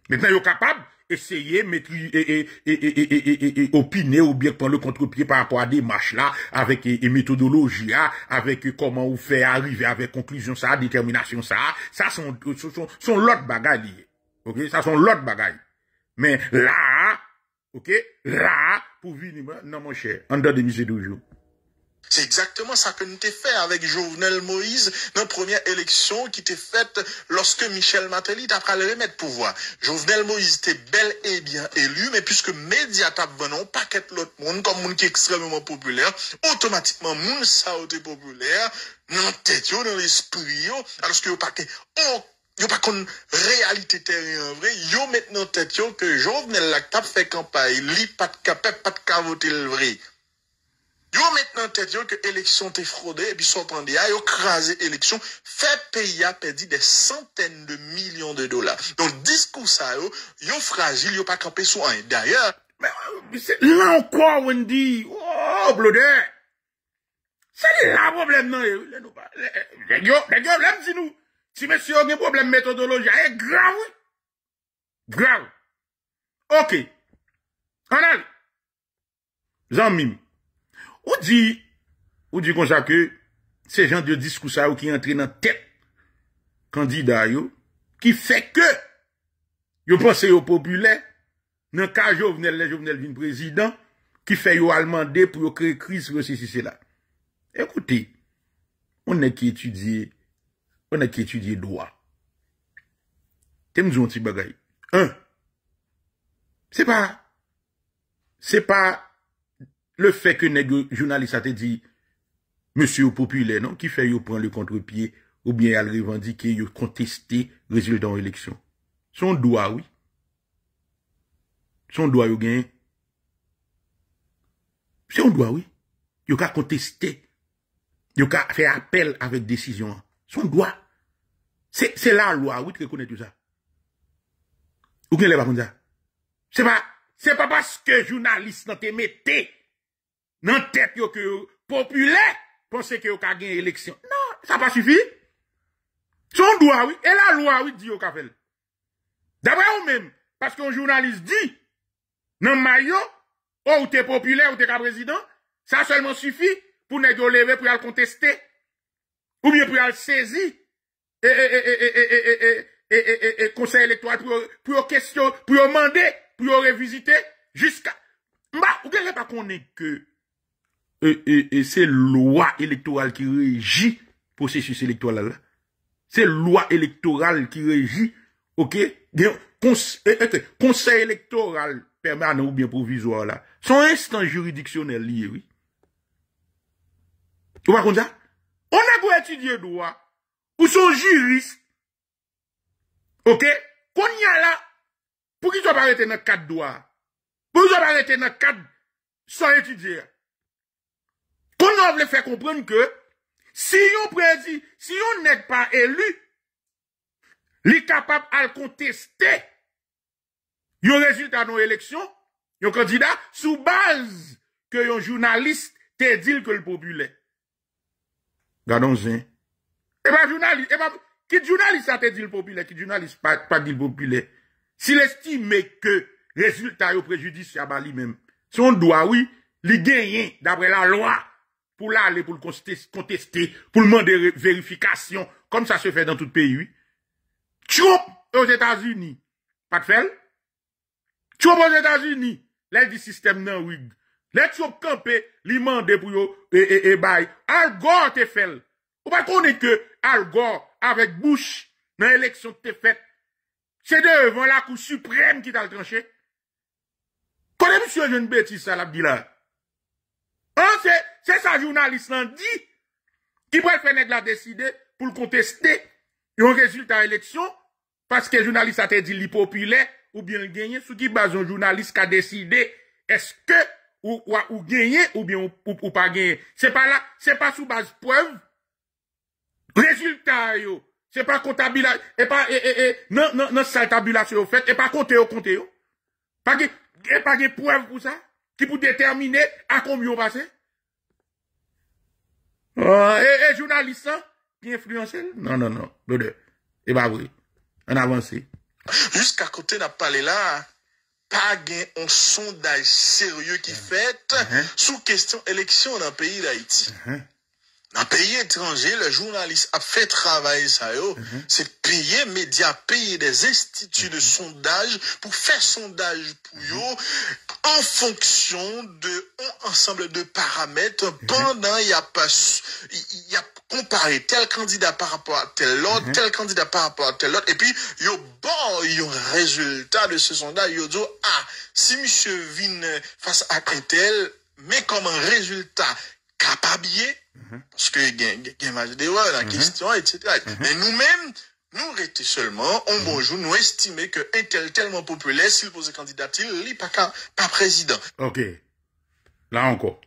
Speaker 1: Maintenant, il est capable, essayer, maîtriser, et opiner ou bien prendre le contre-pied par rapport à des marches là, avec méthodologie, avec comment vous faire arriver avec conclusion ça, détermination ça sont l'autre bagaille lié. Ok? Ça sont l'autre bagaille. Mais là, ok? Là, pour venir, non, mon cher, en dehors de misère de jour.
Speaker 2: C'est exactement ça que nous t'ai fait avec Jovenel Moïse dans la première élection qui t'est faite lorsque Michel Martelly t'a pris le remettre pouvoir. Jovenel Moïse était bel et bien élu, mais puisque médias t'a venant, paquet l'autre monde, comme monde qui est extrêmement populaire, automatiquement, monde ça a été populaire, dans tête, dans l'esprit, alors que yo pas qu'on réalité terrain vrai, yo maintenant tête que Jovenel là t'a fait campagne, li pas de capable, pas de voter le vrai. Yo maintenant tête yo que élection t'est fraudée et puis s'entendait yo crasé élection fait pays a perdu des centaines de millions de dollars. Donc discours ça yo fragile yo pas camper sur un. D'ailleurs,
Speaker 1: là encore Wendy, oh blodé. C'est là le problème non yo l'aime si nous si monsieur a un problème méthodologie, est grave. Grave. OK. On a Jean-Mime. Ou dit comme ça que ces gens de discours ça qui entrent dans tête candidat yo qui fait que yo pense au populaire dans cas Jovenel vin président qui fait yo allemandé pour yo créer crise sur ceci là. Écoutez, on a qui étudier droit. T'aimes un petit bagay. C'est pas le fait que les journalistes a te dit, monsieur populaire, non, qui fait yo prendre le contre-pied, ou bien elle revendiquer, yo contester le résultat de l'élection. Son droit, oui. Son droit, yo gagne. Son droit, oui. Yo ka contester. Yo ka faire appel avec décision. Son droit. C'est la loi, oui, tu reconnais tout ça. Ou bien les pas comme ça. C'est pas parce que journaliste n'a te mette dans tête yo que populaire pense que yo ka gagner élection. Non, ça pas suffit. Son droit oui, et la loi oui dit yo ka fait. D'après ou même parce qu'un journaliste dit nan maillot ou t'es populaire ou t'es président, ça seulement suffit pour nèg yo lever pour aller contester ou bien pour aller saisir et conseil électoral pour question pour demander pour revisiter jusqu'à ou bien pas connaît que c'est loi électorale qui régit le processus électoral là. C'est loi électorale qui régit, ok? Conseil électoral permanent ou bien provisoire là. Son instant juridictionnel lié, oui. Tu vois comme ça? On a pour étudier droit, ou son juriste, ok? Qu'on y a là, pour qu'il soit pas arrêté dans le cadre droit, pour qu'il soit pas arrêté dans le cadre sans étudier. Qu'on a voulu faire comprendre que si on n'est pas élu, il est capable de contester le résultat de l'élection, le candidat, sous base que un journaliste te dit que le populaire. Regardons-en. Et pas journaliste, qui journaliste a te dit le populaire, qui journaliste pas dit le populaire. S'il estime que résultat au préjudiciable à lui-même. Son droit, oui, li gagne d'après la loi pour l'aller, pour le contester, pour le demander vérification, comme ça se fait dans tout pays, oui. Trump aux États-Unis, pas de fait? Trump aux États-Unis, là, du système non, oui. Les Trump campé, li mande pour yo, bay. Al Gore te fait. Ou pas connaître que Al Gore, avec Bush, dans l'élection te fait, c'est devant la Cour suprême qui t'a tranché. Quand monsieur jeune bêtise, ça l'a dit là. Hein, c'est ça, journaliste l'en dit, qui pourrait faire nèg la décider pour le contester, un résultat d'élection, parce que le journaliste a dit li populaire, ou bien le gagner, sous qui base un journaliste qui a décidé, est-ce que, ou gagner, ou bien, ou pas gagner. C'est pas là, c'est pas sous base preuve. Résultat, yo. C'est pas comptabilisation, et pas, non, ça tabulation, au fait, et pas compter, yo. Pas de preuve pour ça, qui pour déterminer à combien on passe. Et journaliste, qui influence? Non. Et bah oui. On avance.
Speaker 2: Jusqu'à côté n'a parlé là, pas un sondage sérieux qui fait sous question élection dans le pays d'Haïti. Dans le pays étranger, le journaliste a fait travail ça, c'est payer médias, payer des instituts de sondage pour faire sondage pour eux en fonction de un ensemble de paramètres. Pendant il y a comparé tel candidat par rapport à tel autre, tel candidat par rapport à tel autre, et puis il y a un résultat de ce sondage. Il dit si monsieur vient face à un tel, mais comme un résultat capable, parce que il y a un match d'erreur dans la question, etc. Mais nous-mêmes, nous restons seulement, bonjour, nous estimons que un tel tellement populaire, s'il pose candidature, il n'est pas président.
Speaker 1: Ok. Là encore.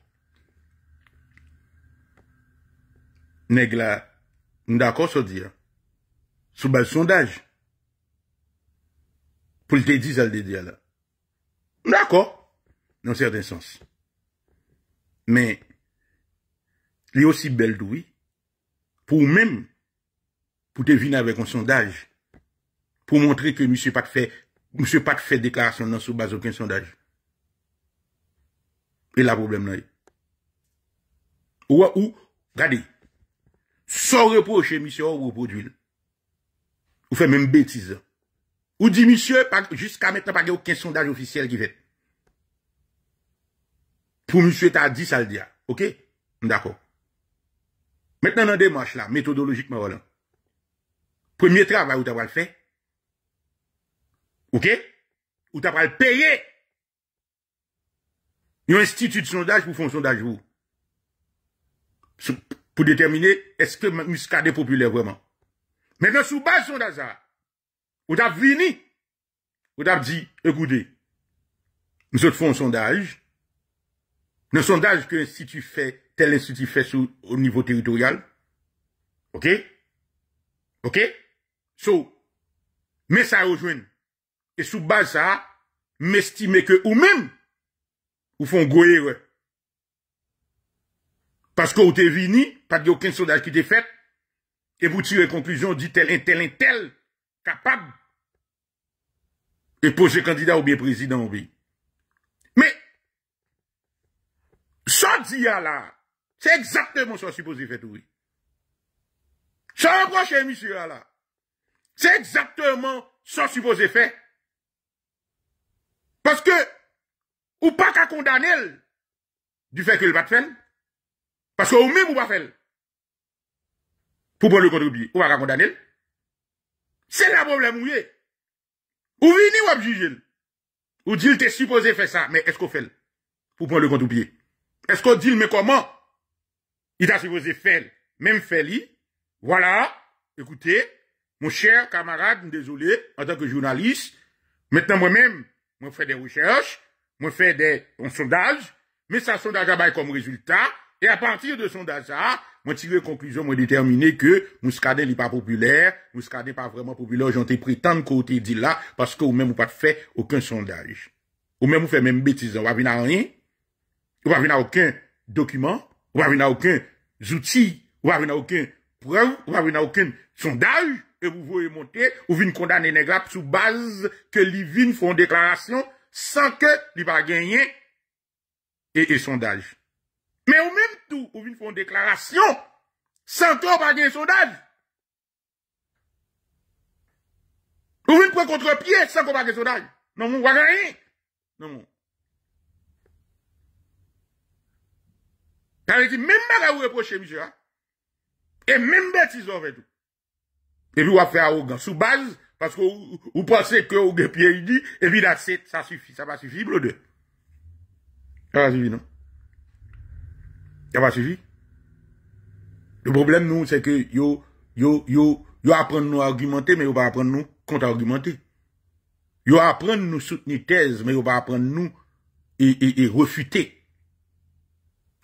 Speaker 1: Nèg la, nous d'accord sur dire. Sous base sondage. Pour le te dire, ça le dire là. D'accord. Dans un certain sens. Mais, il est aussi belle oui, pour même, pour te venir avec un sondage, pour montrer que monsieur pas de fait déclaration dans sous base aucun sondage. Et là, problème là. Ou, regardez, sans reprocher monsieur ou reproduire. Ou fait même bêtise. Ou dit monsieur, jusqu'à maintenant, pas aucun sondage officiel qui fait. Pour monsieur, t'as dit ça le dire. Ok? D'accord. Maintenant, dans la démarche là, méthodologiquement, voilà. Premier travail, où tu vas le faire. OK? Où tu vas le payer. Il y a un institut de sondage pour faire un sondage, vous. Pour déterminer, est-ce que Muscadet est populaire vraiment. Maintenant, sous base de sondage, où tu as venu, où tu as dit, écoutez, nous faisons un sondage. Le sondage que l'institut fait, tel institut fait au niveau territorial. OK? OK? So, mais ça rejoint. Et sous base ça, m'estimer que ou même, ou font gros erreur. Parce que vous t'es venu, pas de aucun sondage qui t'est fait, et vous tirez conclusion, dit tel, capable, et poser candidat ou bien président au pays. Mais, ça dit là, c'est exactement ce que supposé faire, oui. Ça reproche, monsieur là. C'est exactement ce que supposé faire. Parce que, ou pas qu'à condamner du fait que le pas faire. Parce que ou même ou pas faire. Pour prendre le contribuer, ou pas qu'à condamner. C'est le problème, oui. Ou vini ou juger. Ou dit, t'es supposé faire ça, mais est-ce qu'on fait? Pour prendre le contre-pied. Est-ce qu'on dit, mais comment? Il a supposé faire, même faire voilà, écoutez, mon cher camarade, désolé, en tant que journaliste, maintenant moi-même, moi fais des recherches, moi fais un sondage, mais ça sondage a comme résultat, et à partir de sondage là, moi tiré conclusion, moi déterminé que Muscadet n'est pas populaire, Muscadet n'est pas vraiment populaire, j'en ai prétendre qu'on te dit là, parce que ou même vous pas fait aucun sondage. Ou même vous faites même bêtise, on va venir à rien, on va venir à aucun document, on va venir à aucun outil, on va venir à aucun preuve, on va venir à aucun sondage, et vous voyez monter, ou venez condamner les gars sous base que les vignes font déclaration, sans que il va gagner et sondage. Mais au même tout, ou vient faire une déclaration sans que va gagner sondage. Ou vient prendre contre-pied sans qu'on va gagner sondage. Non, on va gagner. Non. Car il dit, même pas vous reprocher, monsieur, hein? Et même bêtise, on fait tout. Et puis, on va faire arrogant. Sous base, parce que vous pensez que vous avez pied dit, et puis là, ça suffit. Ça va suffire, bleu deux. Ça va suffire, non? Ça va suffire. Le problème, nous, c'est que yo apprennent nous à argumenter, mais yo pas apprendre nous contre-argumenter. Yo apprendre nous soutenir thèse, mais yo pas apprendre nous et refuter.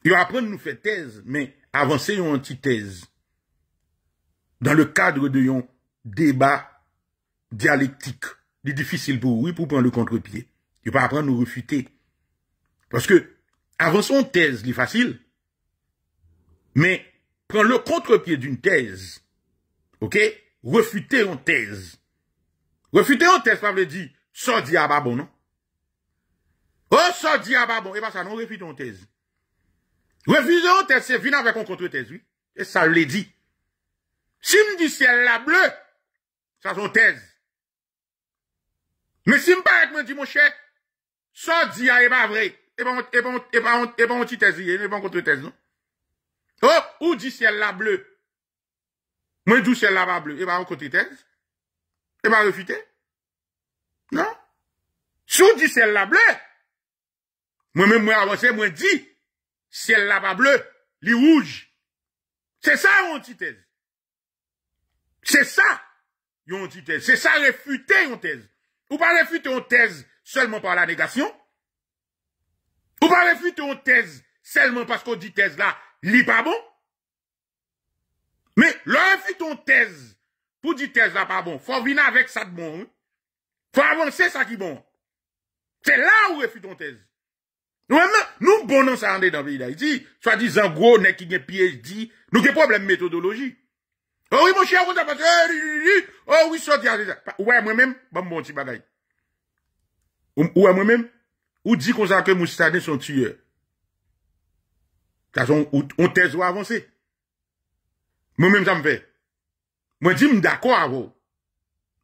Speaker 1: Yo apprendre nous faire thèse, mais avancer une antithèse. Dans le cadre de un débat dialectique. C'est difficile pour oui, pour prendre le contre-pied. Yo pas apprendre nous refuter. Parce que, avancer une thèse, c'est facile. Mais, prendre le contre-pied d'une thèse, ok? Refuter une thèse. Refuter une thèse, ça veut dire, ça dit à pas bon, non? Oh, ça dit à pas bon. Et pas ça, non, refuter une thèse. Refuser une thèse, c'est venir avec un contre-thèse, oui. Et ça l'est dit. Si me dit ciel la bleu, ça c'est une thèse. Mais si me paraît me dit mon cher, ça dit à pas vrai. Et pas anti-thèse, et pas contre-thèse, non? Oh, ou dit ciel la bleu. Moi, d'où ciel la pas bleu. Et pas en contre-thèse. Et pas refuter. Non? Si on dit ciel la bleu, moi-même, moi avancé, moi dit, ciel la pas bleu, li rouge. C'est ça, une antithèse. C'est ça, une antithèse. C'est ça, réfuter une thèse. Ou pas réfuter une thèse seulement par la négation. Ou pas réfuter une thèse seulement parce qu'on dit thèse là, li pas bon. Mais, le réfuter une thèse, pour dire thèse là pas bon, faut venir avec ça de bon. Hein? Faut avancer ça qui est bon. C'est là où réfute une thèse. Nous, bon, non, ça en est dans le pays d'Haïti. Soit disant gros, n'est qui gen PhD, nous avons problème méthodologie. Oh oui, mon cher, oh oui, sorti à ça. Ouais, moi-même, bon petit bagay. Ouais, moi-même, ou dit qu'on sait que Moustade sont tueurs. De toute façon, on thèse ou avancer. Moi-même, ça me fait. Moi, dis, d'accord avec vous.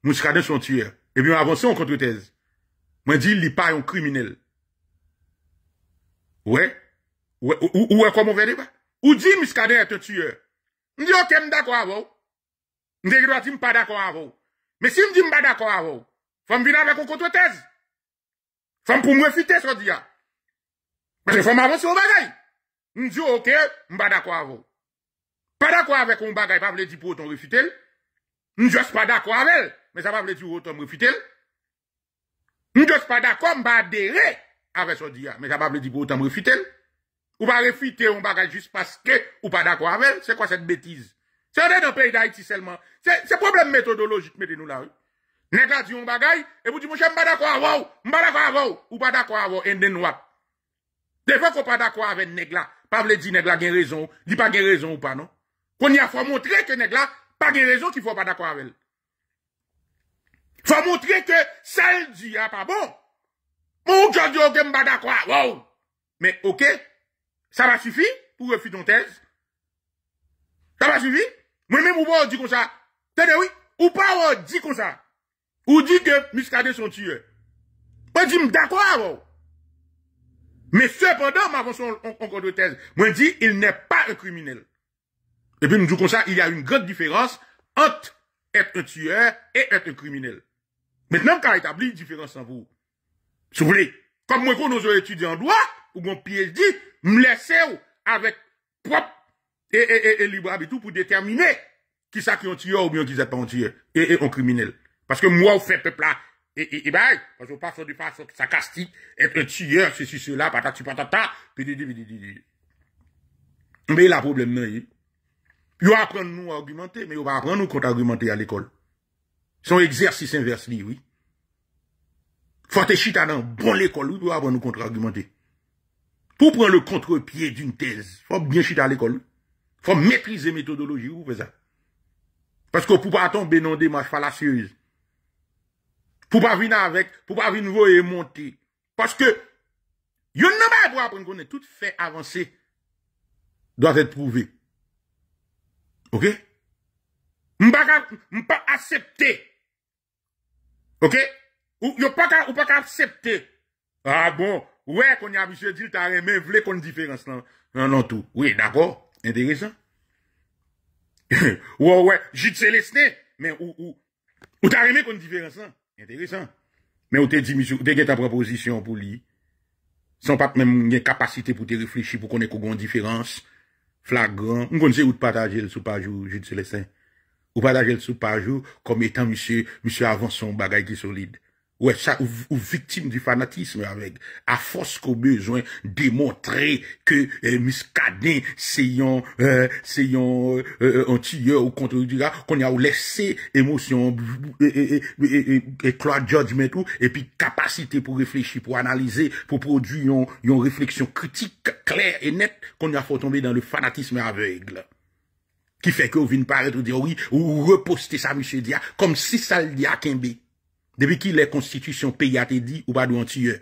Speaker 1: Moustade sont tueurs. Et puis, on avance en contre-thèse. Moi, dis, il n'est pas un criminel. Ouais. Ouais, comment on fait débat? Ou dit, Moustade est un tueur. Je dis, ok, je d'accord avec vous. Je dis, pas d'accord avec vous. Mais si je dis, pas d'accord avec vous, faut me venir avec une contre-thèse. Faut pour me refuter ce dia. Parce que faut m'avancer au bagay. Je dis, ok, je pas d'accord avec vous. Pas d'accord avec un bagay, pas veut dire pour autant refuter. Je suis pas d'accord avec elle, mais ça va veut dire autant refuter. Je suis pas d'accord, je pas adhérer avec ce dia, mais ça va veut dire pour autant refuter. Ou pas refuter un bagay juste parce que ou pas d'accord avec elle. C'est quoi cette bêtise? C'est dans le pays d'Haïti seulement. C'est problème méthodologique, mettez-nous là, oui. Nèg la dit un bagay, et vous dites, mon cher, m'pas d'accord avec vous, m'pas d'accord avec vous, ou pas d'accord avec vous, en noir. Des fois qu'on pas d'accord avec nèg la, pas veut dire nèg la gen raison, dit pas gen raison ou pas, non? Qu'on y a faut montrer que nèg la, pas gen raison qu'il faut pas d'accord avec elle. Faut montrer que ça elle dit, ah, pas bon. Mon Dieu, dit, ok, m'pas d'accord avec vous. Mais, ok, ça va suffire pour refuter ton thèse? Ça va suffire? Moi-même, ou pas, on dit comme ça. Tenez, oui, ou pas, on dit comme ça. Ou dit que Muscadet sont tueurs. Moi, je dis, d'accord avec vous. Mais cependant, m'avance en contre-thèse. Moi, je dis, il n'est pas un criminel. Et puis, nous disons comme ça, il y a une grande différence entre être un tueur et être un criminel. Maintenant, quand établi une différence en vous. Si vous voulez, comme moi, quand nous étudiants en droit, ou mon PhD, me laisser avec propre et libre arbitre pour déterminer qui ça qui est un tueur ou bien qui n'est pas un tueur et un criminel. Parce que moi, au fait, peuple là, parce que pas de façon sarcastique, être un tueur, ceci, cela, patati, patata, mais la problème, non, ils vont apprendre nous à argumenter, mais ils vont apprendre nous contre-argumenter à l'école. C'est un exercice inverse, oui. Faut te chita dans bon l'école, oui, pour apprendre nous contre-argumenter. Pour prendre le contre-pied d'une thèse, faut bien chita à l'école. Faut maîtriser méthodologie, vous faites ça. Parce que pour pas tomber dans des démarches fallacieuses. Pour pas venir avec, pour pas venir voir et monter Parce que, yon n'a pas pour apprendre qu'on est tout fait avancer doit être prouvé. OK? M'pas accepter. OK? Ou pas accepter. Ah bon, ouais, qu'on y a monsieur dit, t'as aimé, vle qu'on différence là. Non, tout. Oui, d'accord. Intéressant. ouais, Jit Célestin, mais ou t'as aimé qu'on différence là. Intéressant. Mais ou t'es dit, monsieur, t'es ta proposition pour lui. Sans pas même une capacité pour te réfléchir, pour qu'on ait une différence flagrant. On connaît où de partager le sous-page Jit Célestin. Ou partager le sous-page comme étant monsieur avance son bagage qui est solide. Ouais, ça, ou victime du fanatisme avec, à force qu'on besoin démontrer que, Muscadet, c'est un tueur ou contre du gars, qu'on a laissé émotion, éclat judgment tout, et puis capacité pour réfléchir, pour analyser, pour produire une réflexion critique, claire et nette, qu'on a fait tomber dans le fanatisme aveugle. Qui fait que vous venez paraître dire oui, ou reposter ça, monsieur Dia, comme si ça le dit à Kembe. Depuis qu'il est constitution pays a été dit, ou pas de tueur,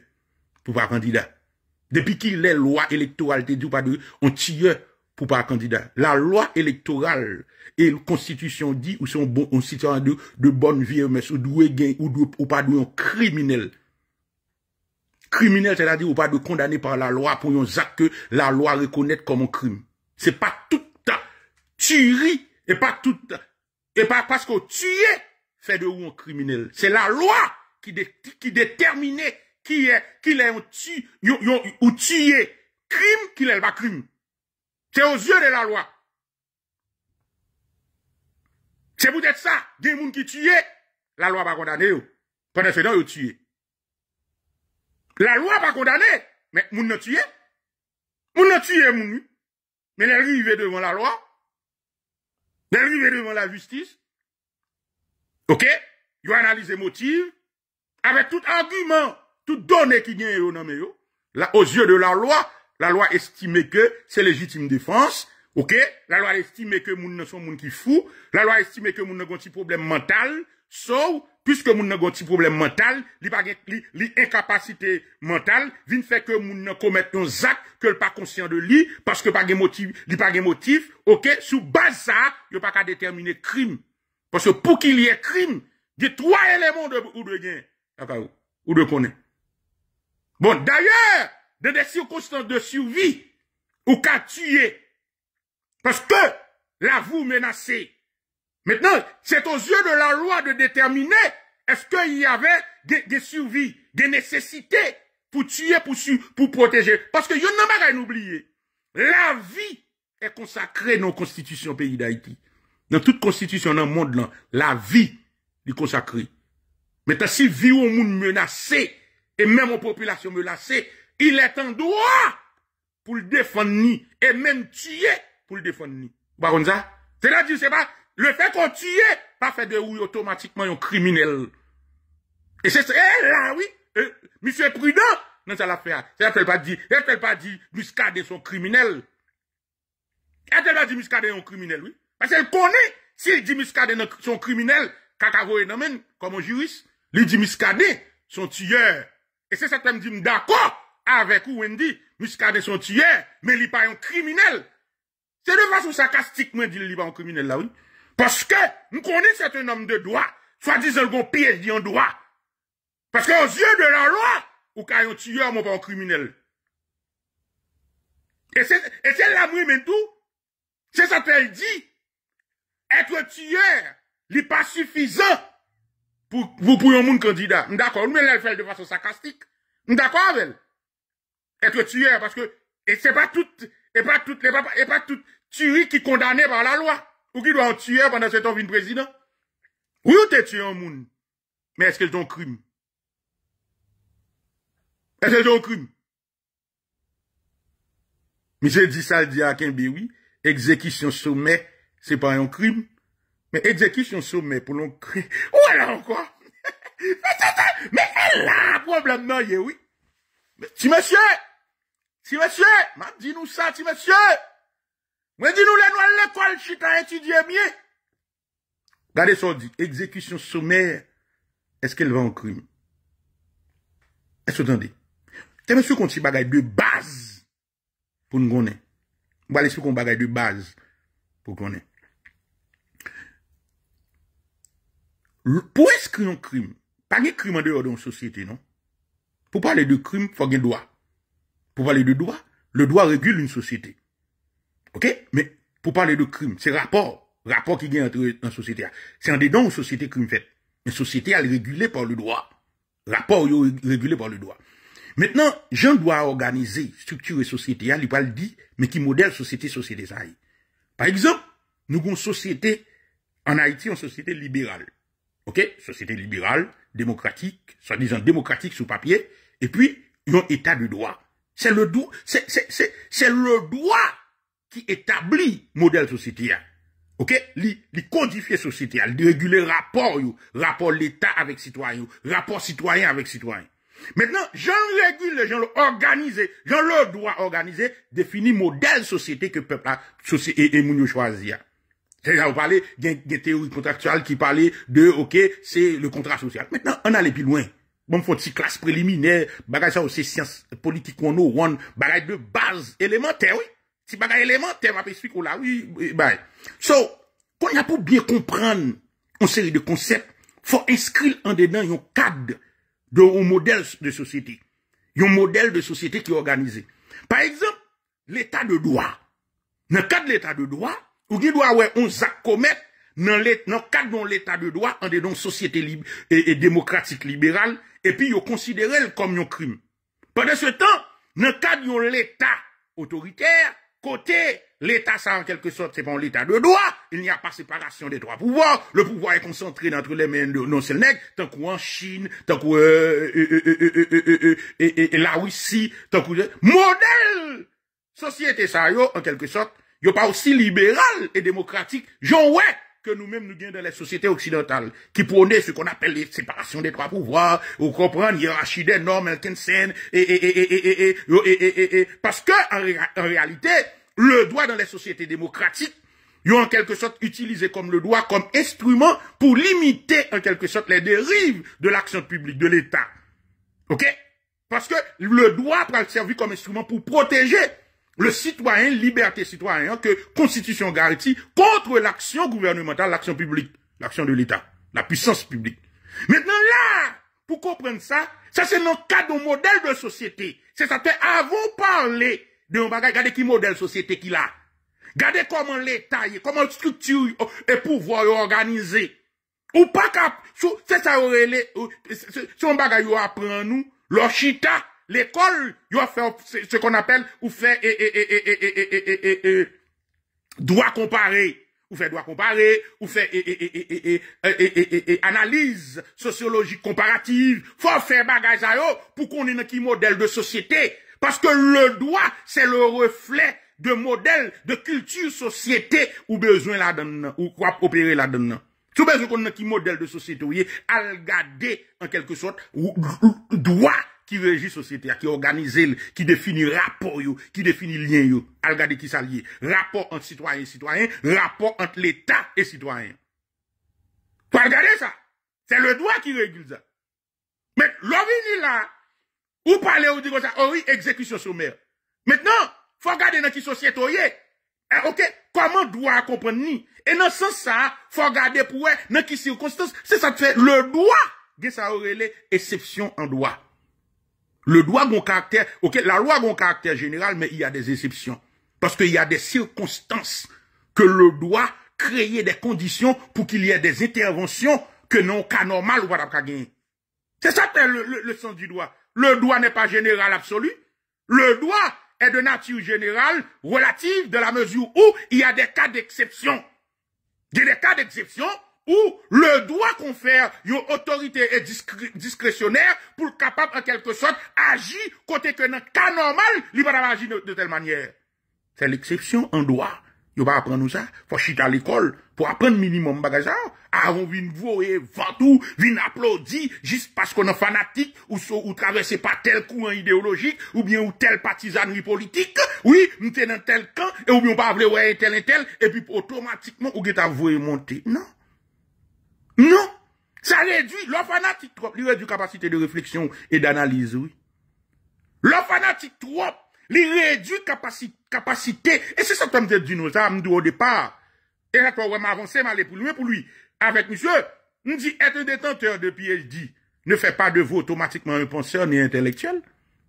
Speaker 1: pour pas candidat. Depuis qu'il est loi électorale te dit, ou pas de tueur, pour pas candidat. La loi électorale et la constitution dit, ou sont bon, on citoyen de bonne vie, mais ou doué gain, ou pas de criminel. Criminel, c'est-à-dire, ou pas de condamné par la loi pour un acte que la loi reconnaît comme un crime. C'est pas tout tuerie, et pas parce qu'on tué, fait de ou un criminel. C'est la loi qui détermine qui est un tué crime, qui n'est pas crime. C'est aux yeux de la loi. C'est peut-être ça, des gens qui tuent, la loi va condamner. Pendant ce temps, ils tuent. La loi va condamner, mais moun n'a tué. Moun n'a tué, moun. Mais les arrivés devant la loi, les arrivés devant la justice, ok? Ils ont analysé motif, avec tout argument, tout donné qui vient au nom là, aux yeux de la loi estime que c'est légitime défense, ok? La loi estime que moun ne sont moun qui fou, la loi estime que moun ne gon ti problème mental, sauf, puisque moun ne gon ti problème mental, li incapacité mentale, vin fait que moun ne commet un acte que le pas conscient de lui, parce que pas gen motif, ok? Sous base ça, yo pas qu'à déterminer crime. Parce que pour qu'il y ait crime, il y a 3 éléments ou de gain, ou de connaître. Bon, d'ailleurs, dans des circonstances de survie, ou qu'à tuer, parce que la vous menacez. Maintenant, c'est aux yeux de la loi de déterminer est-ce qu'il y avait des survies, des nécessités pour tuer, pour protéger. Parce que, y'en a pas à oublier. La vie est consacrée dans la constitution pays d'Haïti. Dans toute constitution dans le monde, là, la vie est consacrée. Maintenant, si vie au monde menacé, et même aux populations menacées, il est en droit pour le défendre ni, et même tuer pour le défendre ni. Par contre, ça, c'est-à-dire, c'est pas, le fait qu'on tue, pas fait de oui automatiquement un criminel. Et c'est ça, là, oui, monsieur Prudent, non, ça l'a fait. Elle fait pas dit, Muscadet sont criminels. Elle fait pas dit Muscadet sont criminels, oui. Parce qu'elle connaît, s'il dit Muscadet sont criminels, Kakavoye n'amène, comme un juriste, il dit Muscadet sont tueurs. Et c'est ça que je me dis, d'accord avec vous, Wendy, Muscadet sont tueurs, mais il n'est pas un criminel. C'est de façon sarcastique, moi, dit il n'est pas un criminel, là, oui. Parce que, nous connaissons c'est un homme de droit, soit-disant qu'on piège dit en droit. Parce qu'aux yeux de la loi, ou quand un tueur, mon pas un criminel. Et c'est là, moi, mais tout, c'est ça qu'elle dit. Être tueur, n'est pas suffisant pour un monde candidat. D'accord, mais elle fait de façon sarcastique. D'accord avec elle. Être tueur, parce que, et c'est pas toute tuerie qui est condamnée par la loi. Ou qui doit en tuer pendant ce temps vin président. Oui, ou t'es tué un monde. Mais est-ce qu'ils ont un crime? Est-ce qu'ils ont un crime? Monsieur dit ça, dit à Kembe, oui. Exécution sommet, c'est pas un crime. Mais exécution sommet pour l'on crime. Où elle a encore? Mais elle a un problème, non, oui. Mais, si monsieur, m'a dit nous ça, si monsieur. Moi, dis-nous, les noirs, l'école, chita, étudier mieux. Regardez ça, dit, exécution sommaire, est-ce qu'elle va en crime? Est-ce que vous entendez? C'est monsieur qu'on ti bagay de base pour nous connaître. On va l'expliquer un bagay de base pour connaître. Pour inscrire un crime, pas de crime en dehors d'une société, non? Pour parler de crime, il faut un droit. Pour parler de droit, le droit régule une société. OK? Mais pour parler de crime, c'est rapport qui gagne entre une société. C'est en dedans une société crime fait. Une société, elle est régulée par le droit. Rapport régulé par le droit. Maintenant, Jean doit organiser, structurer société, il va le dire, mais qui modèle société ça. Par exemple, nous avons une société, en Haïti, une société libérale. OK? Société libérale, démocratique, soi-disant démocratique sous papier, et puis, un état de droit. C'est le droit, c'est le droit qui établit modèle société. OK? Li codifier société, li réguler rapport l'État avec citoyen, rapport citoyen avec citoyen. Maintenant, j'en régule, j'en organise, j'en le droit organiser, définir modèle société que peuple a, et moun choisi. C'est là, vous parlez, d'une théorie contractuelle qui parlait de, OK, c'est le contrat social. Maintenant, on allait plus loin. Bon, faut une classe préliminaire, bagay ça aussi science politique on one, bagay de base élémentaire, oui. Si bagay élémentaire, m'a expliquer là, oui, bah. So, quand il y a pour bien comprendre une série de concepts, faut inscrire en dedans un cadre de un modèle de société. Un modèle de société qui est organisé. Par exemple, l'état de droit. Dans le cadre de l'état de droit, ou qui doit avoir un acte commettre dans le cadre de l'état de droit, en dedans société et démocratique libérale, et puis ils considéré comme un crime. Pendant ce temps, dans le cadre de l'état autoritaire, côté l'État, ça en quelque sorte, c'est pas l'état de droit. Il n'y a pas séparation des trois pouvoirs. Le pouvoir est concentré entre les mains de non seulement tant qu'en Chine, tant qu'en la Russie, tant qu'en modèle société ça yo en quelque sorte, yo pas aussi libéral et démocratique. J'en ouais que nous-mêmes nous gagnons dans les sociétés occidentales qui prônent ce qu'on appelle les séparations des trois pouvoirs, ou comprendre hiérarchie des normes, parce que en réalité, le droit dans les sociétés démocratiques, ils ont en quelque sorte utilisé comme le droit comme instrument pour limiter en quelque sorte les dérives de l'action publique de l'État. OK? Parce que le droit peut servir comme instrument pour protéger le citoyen, liberté citoyenne que Constitution garantit contre l'action gouvernementale, l'action publique, l'action de l'État, la puissance publique. Maintenant là, pour comprendre ça, ça c'est dans le cadre d'un modèle de société. C'est ça que avant parler de un bagage, regardez qui modèle société qu'il a. Regardez comment l'État, comment la structure et pouvoir est organisé. Ou pas cap, c'est ça c'est un bagage qui apprend nous, l'orchita. L'école, il va faire ce qu'on appelle, ou fait, droit comparé. Ou fait droit comparé, ou fait, analyse sociologique comparative. Faut faire bagage à yo pour qu'on ait un modèle de société. Parce que le droit, c'est le reflet de modèle de culture société ou besoin là-dedans, ou quoi opérer là-dedans. Tout besoin qu'on ait un modèle de société, ou à regarder, en quelque sorte, droit, qui régit société, qui organise, qui définit rapport, qui définit lien, à regarder qui ça lié. Rapport entre citoyen et citoyen, rapport entre l'État et citoyen. Faut regarder ça. C'est le droit qui régule ça. Mais l'origine là, ou parler ou dire comme ça, oh oui, exécution sommaire. Maintenant, faut regarder dans qui société OK, comment droit comprendre ni? Et dans ce sens ça, faut regarder pour dans qui circonstances, c'est ça que fait le droit, ça aurait les exceptions en droit. Le droit a un caractère, OK, la loi a un caractère général, mais il y a des exceptions. Parce qu'il y a des circonstances que le droit crée des conditions pour qu'il y ait des interventions que non cas normal ou pas gagner. C'est ça le sens du droit. Le droit n'est pas général absolu. Le droit est de nature générale, relative, de la mesure où il y a des cas d'exception. Il y a des cas d'exception où le droit confère une autorité discrétionnaire pour capable en quelque sorte agir côté que dans le cas normal, il va pas agir de telle manière. C'est l'exception en droit. Il va apprendre nous ça. Faut chiter à l'école pour apprendre minimum bagage. Avant vin voyer ventou, vin applaudir juste parce qu'on est fanatique ou traverser par tel courant idéologique ou bien ou telle partisanerie politique. Oui, nous sommes dans tel camp et ou bien on pas vouloir ouais tel et tel et puis automatiquement ou get voyer monter. Non. Non, ça réduit, le fanatique, il réduit capacité de réflexion et d'analyse, oui. Le fanatique trop, il réduit capacité. Et c'est ça que je me dis, nous, ça, au départ. Et là, quand on m'a avancé, m'aller pour lui. Avec monsieur, on dit, être un détenteur de PhD ne fait pas de vous automatiquement un penseur ni intellectuel.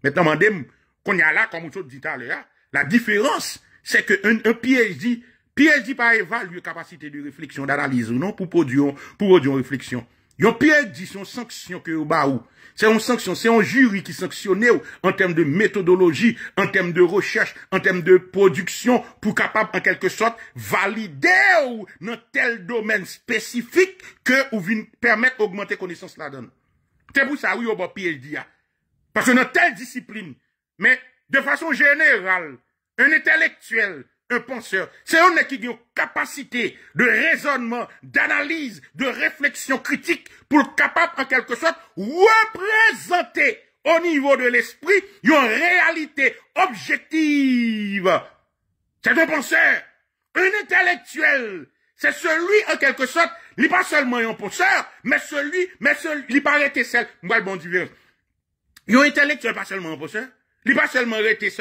Speaker 1: Maintenant, demandez, qu'on y a là, comme on dit tout à l'heure, la différence, c'est qu'un PhD pas évaluer capacité de réflexion, d'analyse ou non, pour produire une réflexion. Yon PhD, c'est une sanction que vous ou. C'est une sanction, c'est un jury qui sanctionne en termes de méthodologie, en termes de recherche, en termes de production, pour capable, en quelque sorte, valider ou dans tel domaine spécifique que ou vient permettre d'augmenter connaissance là-dedans. C'est pour ça, oui, au bon PhD. Parce que dans telle discipline, mais de façon générale, un intellectuel, un penseur, c'est un qui a une capacité de raisonnement, d'analyse, de réflexion critique pour être capable, en quelque sorte, représenter au niveau de l'esprit une réalité objective. C'est un penseur, un intellectuel. C'est celui, en quelque sorte, il n'est pas seulement un penseur, mais il paraît seul. Moi, le bon Dieu. Un intellectuel, pas seulement un penseur. Il n'est pas seulement arrêté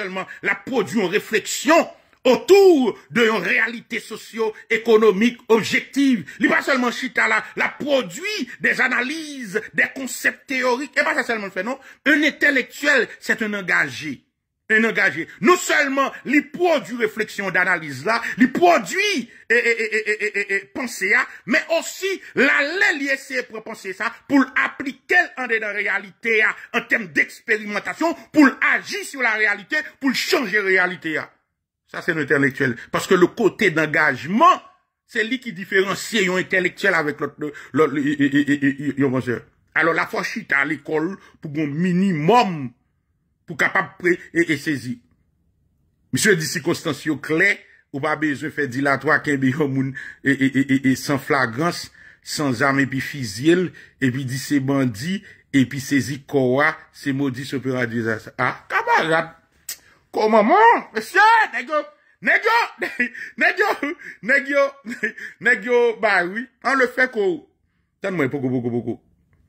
Speaker 1: la produit en réflexion autour d'une réalité socio-économique objective. Il n'est pas seulement chita la produit des analyses, des concepts théoriques. Et pas ça seulement le fait, non? Un intellectuel, c'est un engagé. Un engagé. Non seulement, il produit réflexion d'analyse là, il produit penser là, mais aussi, il essaie pour penser ça, pour appliquer en de la réalité en termes d'expérimentation, pour agir sur la réalité, pour changer la réalité. Ça, c'est l'intellectuel. Parce que le côté d'engagement, c'est lui qui différencie un intellectuel avec l'autre penseur. Alors, la fois chita à l'école, pour un minimum, pour capable et saisir. Monsieur dit circonstance clair, ou pas besoin faire dilatoire qu'un moun et sans flagrance, sans arme et puis fusil, et puis dit c'est bandit, et puis saisi quoi, c'est maudit opéra désastre. Ah, camarade, comment, monsieur, négio, bah oui, on le fait qu'on, donne-moi beaucoup.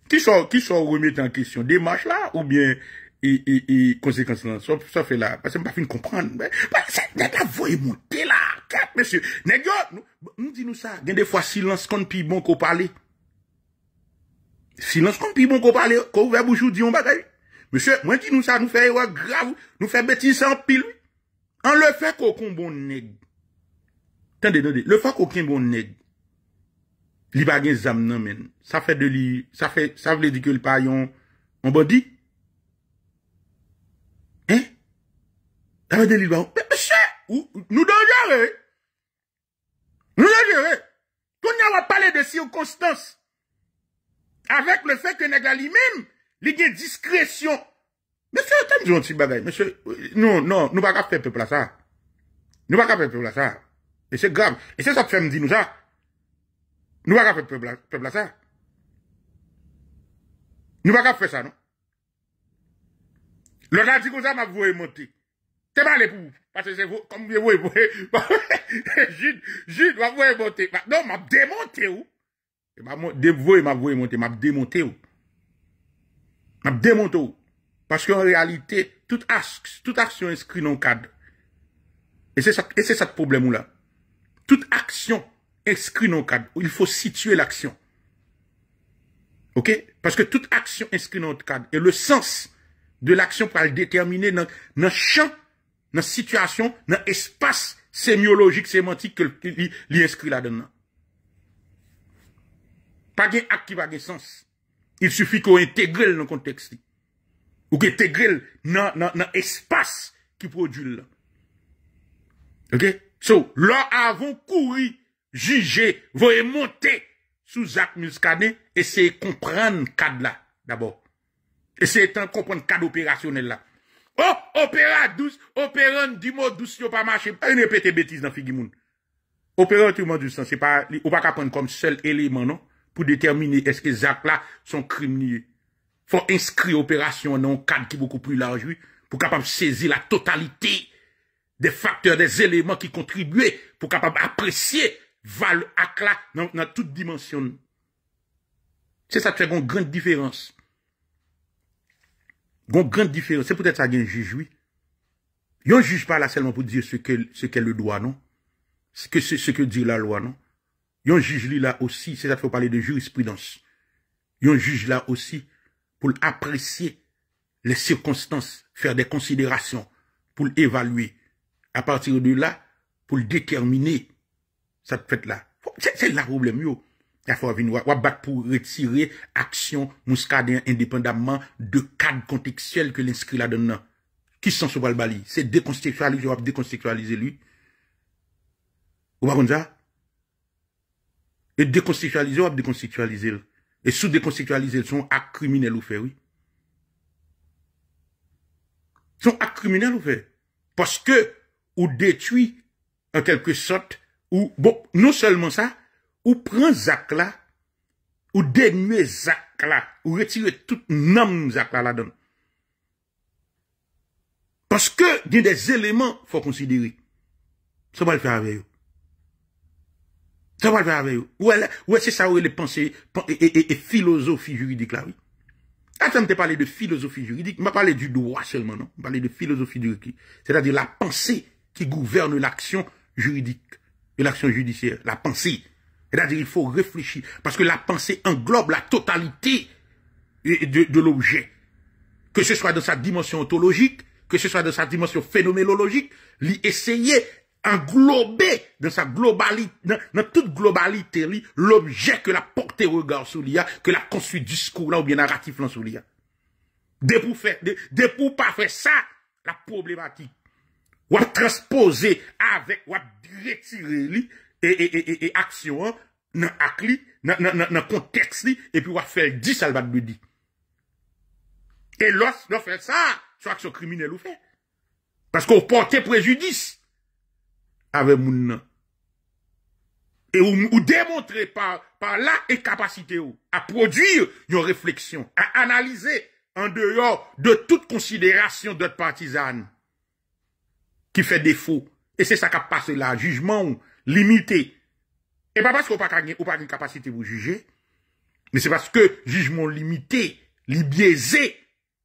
Speaker 1: Qui sont remettre en question, démarche là, ou bien, et conséquences là, ça fait là, parce que je ne peux pas comprendre, mais, la voix est montée là, monsieur, négio, nous dis-nous ça, il y a des fois silence qu'on pi bon qu'on parle. Silence qu'on pi bon qu'on parle, qu'on ouvre bouche ou dit on bagaille. Monsieur, moi dis-nous ça, nous fait erreur grave, nous fait bêtise sans pile. On le fait qu'aucun bon nègre. Attendez, le fait qu'aucun bon nègre. Li pa gen zam nan men. Ça fait de li, ça veut dire que le pa yon body. Hein? Ça veut dire li ba, monsieur, nous devons gérer. Qu'on y a parlé de circonstances. Avec le fait que nègre lui-même, li gen discrétion. Monsieur, t'as dit un petit bagay. Monsieur, non, nous pas faire peuple à ça. Nous pas faire peuple à ça. Et c'est grave. Et c'est ça que fait me dire nous ça. Nous pas faire peuple à ça. Nous pas faire ça, non? Le gars dit que ça m'a voué monter. T'es pas allé pour vous. Parce que c'est vous, comme vous voyez, Jude, m'a voué monter. Non, m'a démonté où? M'a voué monter, m'a démonté où? M'a démonté où? Parce qu'en réalité, toute action inscrite dans le cadre. Et c'est ça le problème là. Toute action inscrite dans le cadre. Il faut situer l'action. OK? Parce que toute action inscrite dans le cadre. Et le sens de l'action pour le déterminer dans le champ, dans la situation, dans l'espace sémiologique, sémantique qu'il inscrit là-dedans. Pas de acte qui va de sens. Il suffit qu'on intègre dans le contexte. Ou que intégrer dans l'espace qui produit là. OK? So, là, avant courir, juger, voyez monter sous Jacques Muscadet, essayer de comprendre le cadre là, d'abord. Essayer de comprendre le cadre opérationnel là. Oh, opéra douce, opérant du mot douce, y'a pas marché. Pas une répéter bêtise dans Figimoun. Opérant du mot douce, c'est pas, ou pas qu'à prendre comme seul élément, non? Pour déterminer est-ce que Jacques là sont criminels. Faut inscrire l'opération dans un cadre qui est beaucoup plus large, oui, pour capable saisir la totalité des facteurs, des éléments qui contribuent, pour capable apprécier Val Akla dans toute dimension. C'est ça qui fait une grande différence. Gon grande différence, c'est peut-être ça qu'il y a un juge, oui. Yon juge pas là seulement pour dire ce qu'est le droit, non? Ce que dit la loi, non? Yon juge là aussi, c'est ça qu'il faut parler de jurisprudence. Yon juge là aussi pour apprécier les circonstances, faire des considérations, pour évaluer. À partir de là, pour déterminer cette fête-là. C'est là le problème, yo. Il faut venir, battre pour retirer action Muscadet indépendamment de cadre contextuel que l'inscrit là-dedans. Qui sont sur le bali? C'est décontextualiser, ou décontextualiser lui. Ou pas comme ça? Et décontextualiser, ou décontextualiser. Et sous décontextualiser, sont actes criminels ou fait, oui. Sont actes criminels ou fait. Parce que, ou détruit, en quelque sorte, ou, bon, non seulement ça, ou prend Zak là, ou dénuer Zak là, ou retirer tout nom Zak là-dedans. Parce que, il y a des éléments, faut considérer. Ça va le faire avec eux. Ça va le faire avec eux. Ouais, c'est ça où les pensées, et philosophie juridique là, oui. Attends, je te parler de philosophie juridique, je vais parler du droit seulement, non? Je vais parler de philosophie juridique. C'est-à-dire la pensée qui gouverne l'action juridique et l'action judiciaire. La pensée. C'est-à-dire il faut réfléchir. Parce que la pensée englobe la totalité de l'objet. Que ce soit dans sa dimension ontologique, que ce soit dans sa dimension phénoménologique, essayer englober dans sa globalité, dans toute globalité, l'objet que la porte regard sur l'IA, que la construit discours là ou bien narratif là sur l'IA. De pour pas faire ça, la problématique. Ou à transposer avec, ou à retirer et action, dans contexte, et puis ou à faire 10 salvat de dit. Et lorsqu'on fait ça, soit action criminelle ou fait. Parce qu'on porte préjudice avec moun. Et ou démontrer par la incapacité à produire une réflexion, à analyser en dehors de toute considération d'autres partisans qui fait défaut. Et c'est ça qui a passé là, jugement limité. Et pas parce qu'on n'a pas une capacité pour juger, mais c'est parce que jugement limité, biaisé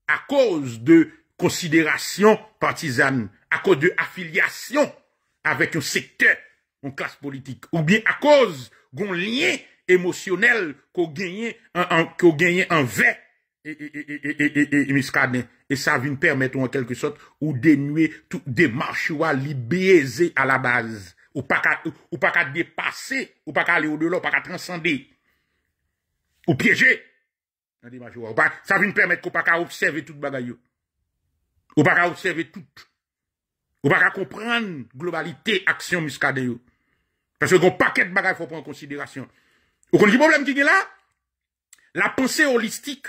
Speaker 1: à cause de considération partisane, à cause de affiliation avec un secteur, une classe politique, ou bien à cause d'un lien émotionnel qu'on gagne envers et Muscadet. Et ça vient permettre en quelque sorte ou dénuer toute démarche ou à biaiser à la base. Ou pas qu'à dépasser, ou pas qu'à aller au-delà, ou pas qu'à transcender. Ou piéger. Ça vient permettre qu'on pas qu'à observer toute bagaille. Ou pas qu'à observer tout. Ou pas qu'à comprendre globalité, action Muscadet. Parce que qu'on paquet de bagaille faut prendre en considération. Vous connaissez le problème qui est là? La pensée holistique,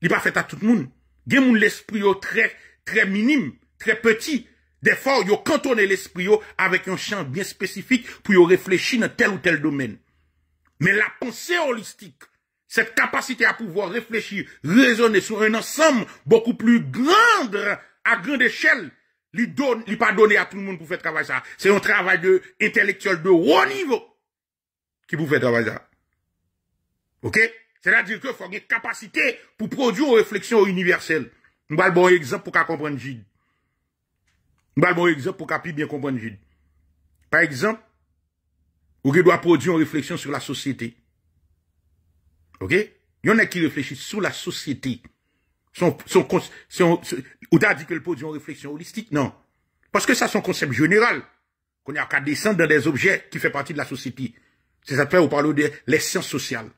Speaker 1: il n'est pas fait à tout le monde. Il y a l'esprit très, très minime, très petit. Des fois, il y a cantonné l'esprit avec un champ bien spécifique pour y réfléchir dans tel ou tel domaine. Mais la pensée holistique, cette capacité à pouvoir réfléchir, raisonner sur un ensemble beaucoup plus grand, à grande échelle, il pas donné à tout le monde pour faire travail ça. C'est un travail de intellectuel de haut niveau qui vous fait travail ça. OK? C'est-à-dire qu'il faut une capacité pour produire une réflexion universelle. Je vais bon exemple pour qu'à comprendre Gide. Je vais bon exemple pour qu'à bien comprendre Gide. Par exemple, vous doit produire une réflexion sur la société. OK? Il y en a qui réfléchissent sur la société. Ou t'as dit que le produit une réflexion holistique? Non. Parce que ça, c'est un concept général. Qu'on a qu'à descendre dans des objets qui font partie de la société. C'est ça que vous parlez de les sciences sociales.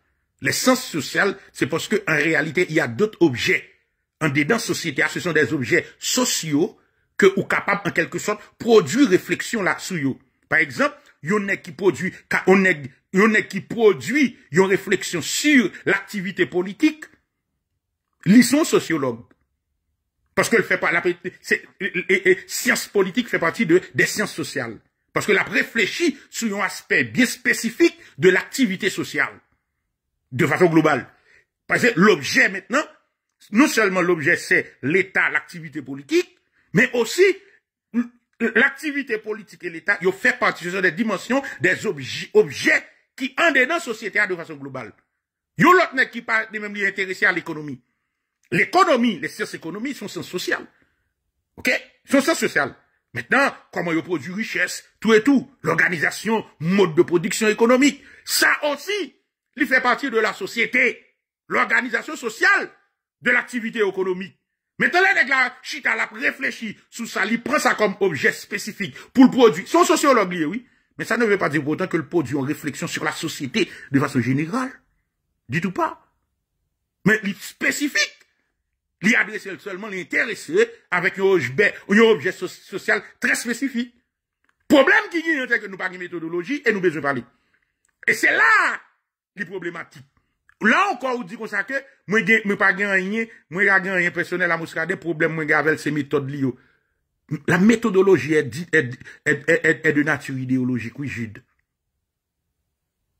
Speaker 1: Les sciences sociales, c'est parce que en réalité, il y a d'autres objets. En dedans société, ce sont des objets sociaux que ou capables, en quelque sorte, produire réflexion là-dessus. Par exemple, il y en a qui produit, une réflexion sur l'activité politique. Ils sont sociologues. Parce que science politique fait partie des sciences sociales. Parce que la réfléchit sur un aspect bien spécifique de l'activité sociale. De façon globale. Parce que l'objet maintenant, non seulement l'objet c'est l'État, l'activité politique, mais aussi l'activité politique et l'État, ils font partie, ce sont des dimensions, des objets qui en dedans société de façon globale. Ils l'autre qui pas même intéressé à l'économie. L'économie, les sciences économiques sont sciences sociales. OK? Sont sciences sociales. Maintenant, comment ils produisent richesse, tout et tout, l'organisation, mode de production économique, ça aussi, il fait partie de la société, l'organisation sociale de l'activité économique. Maintenant, les gars, chita la réfléchit sous ça, il prend ça comme objet spécifique pour le produit. Son sociologue, oui, mais ça ne veut pas dire pour autant que le produit en réflexion sur la société de façon générale. Du tout pas. Mais il est spécifique. Il adresse seulement l'intéressé avec un objet social très spécifique. Problème qui est que nous pas de méthodologie et nous besoin parler. Et c'est là les problématiques. Là encore, on dit comme ça que moi pas gagner, moi rien personnel à Moscade, problème moi avec ces méthodes liées. La méthodologie est de nature idéologique, oui, Jude.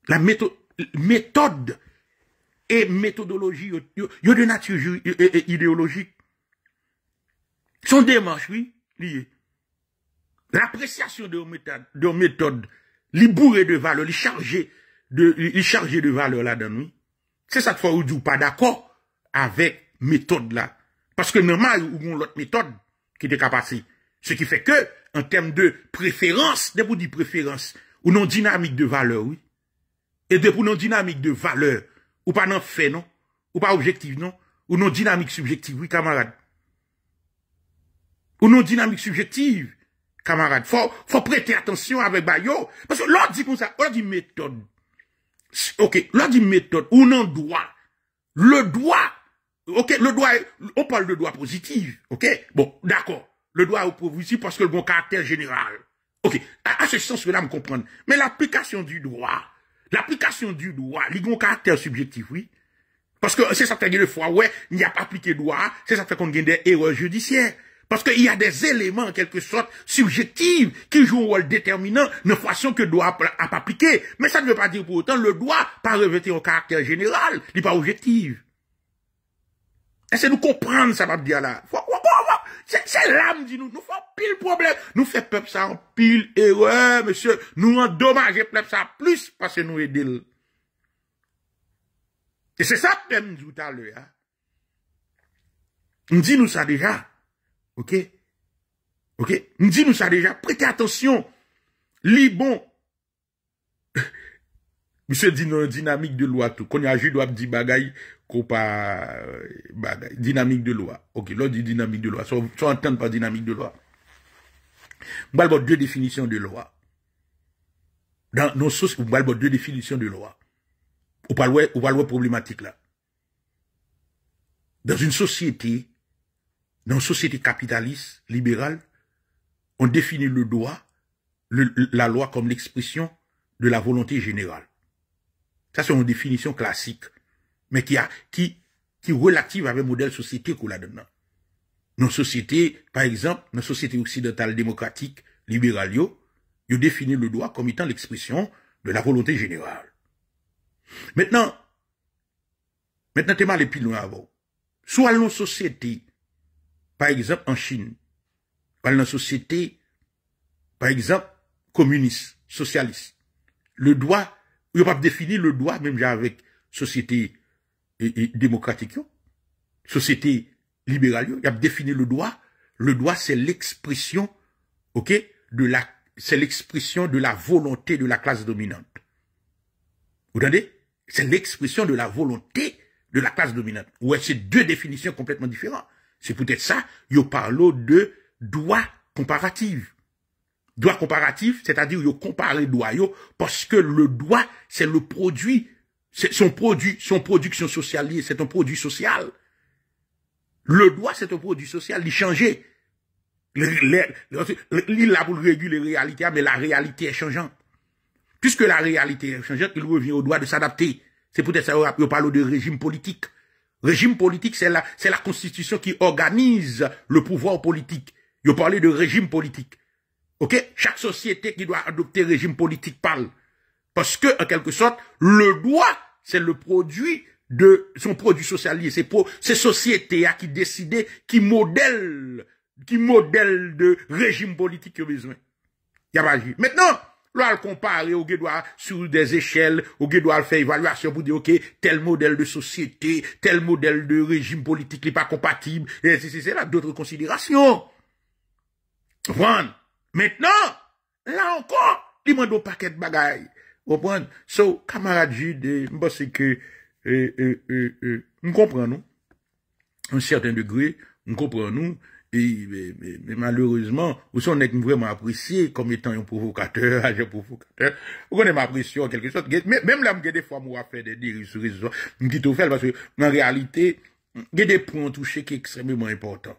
Speaker 1: La méthode et méthodologie, yo de nature idéologique. Son démarche, oui, lié. L'appréciation de méthode, li bourré de valeur, li chargé de valeur là-dedans, oui. C'est ça que faut dire pas d'accord avec méthode là. Parce que normal, ou on l'autre méthode qui était capacité. Ce qui fait que, en termes de préférence, de vous dire préférence, ou non dynamique de valeur, oui. Et de pour non dynamique de valeur, ou pas non fait, non? Ou pas objectif, non? Ou non dynamique subjective, oui, camarade. Ou non dynamique subjective, camarade. Faut prêter attention avec Bayo. Parce que l'autre dit comme ça, l'autre dit méthode. Ok, l'autre dit méthode, ou non droit. Le droit, ok, le droit, on parle de droit positif, ok? Bon, d'accord. Le droit est positif parce que le bon caractère général. Ok, à ce sens-là, me comprendre. Mais l'application du droit, il a un caractère subjectif, oui. Parce que c'est ça qui fait des fois, ouais, il n'y a pas appliqué droit, c'est ça qui fait qu'on gagne des erreurs judiciaires. Parce qu'il y a des éléments, en quelque sorte, subjectifs, qui jouent un rôle déterminant, de façon que le droit a pas appliqué. Mais ça ne veut pas dire pour autant, le droit, pas revêtir un caractère général, il n'est pas objectif. Et c'est nous comprendre, ça va me dire là. C'est l'âme, dit nous faisons pile problème. Nous fait peuple ça en pile erreur, monsieur. Nous endommageons peuple ça plus parce que nous aidons. Et c'est ça que même tout à l'heure. On dit nous ça déjà. Ok? Ok? On dit nous ça déjà. Prêtez attention. Bon. Monsieur dit non, dynamique de loi tout. Quand il y a juste doit dire bagaille, qu'on pas bagaille. Dynamique de loi. Ok, là dit dynamique de loi. Soit entendre par dynamique de loi. On va avoir deux définitions de loi. Dans nos sources, on va avoir deux définitions de loi. On va voir problématique là. Dans une société capitaliste, libérale, on définit le droit, la loi comme l'expression de la volonté générale. Ça, c'est une définition classique, mais qui relative avec le modèle société qu'on a dedans. Nos sociétés, par exemple, nos sociétés occidentales démocratiques, libérales, yo définit le droit comme étant l'expression de la volonté générale. Maintenant, t'es mal et puis loin avant. Soit nos sociétés, par exemple, en Chine, ou dans société, par exemple, communiste, socialiste, le droit, il n'y a pas défini le droit, même avec société démocratique, société libérale, il y a défini le droit. Le droit, c'est l'expression, ok, c'est l'expression de la volonté de la classe dominante. Vous entendez? C'est l'expression de la volonté de la classe dominante. Ouais, c'est deux définitions complètement différentes. C'est peut-être ça, yo parle de droit comparatif. Droit comparatif, c'est-à-dire yo compare droit yo, parce que le droit, c'est le produit, c'est son production sociale, c'est un produit social. Le droit, c'est un produit social, il changeait. Il a pour réguler la réalité, mais la réalité est changeante. Puisque la réalité est changeante, il revient au droit de s'adapter. C'est peut-être ça, on parle de régime politique. Régime politique, c'est la constitution qui organise le pouvoir politique. Il parle de régime politique. Ok? Chaque société qui doit adopter régime politique parle. Parce que, en quelque sorte, le droit, c'est le produit de son produit social. C'est société qui décide, qui modèle de régime politique qu'il a besoin. Il y a pas. Maintenant, Là, le comparer, ou doit sur des échelles, ou doit faire évaluation pour dire, OK, tel modèle de société, tel modèle de régime politique n'est pas compatible, et c'est là d'autres considérations. Voilà. Maintenant, là encore, il m'a donné un paquet de bagailles. Vous comprenez? So, camarade Jude, je pense que, nous comprenons, à un certain degré, nous comprenons, mais malheureusement, vous on est vraiment apprécié comme étant un provocateur, agent provocateur. Vous connaissez ma pression en quelque sorte. Même là, des fois, moi, faire des dérives sur les réseaux, je dis tout faire parce que, en réalité, il y a des points touchés qui sont extrêmement importants.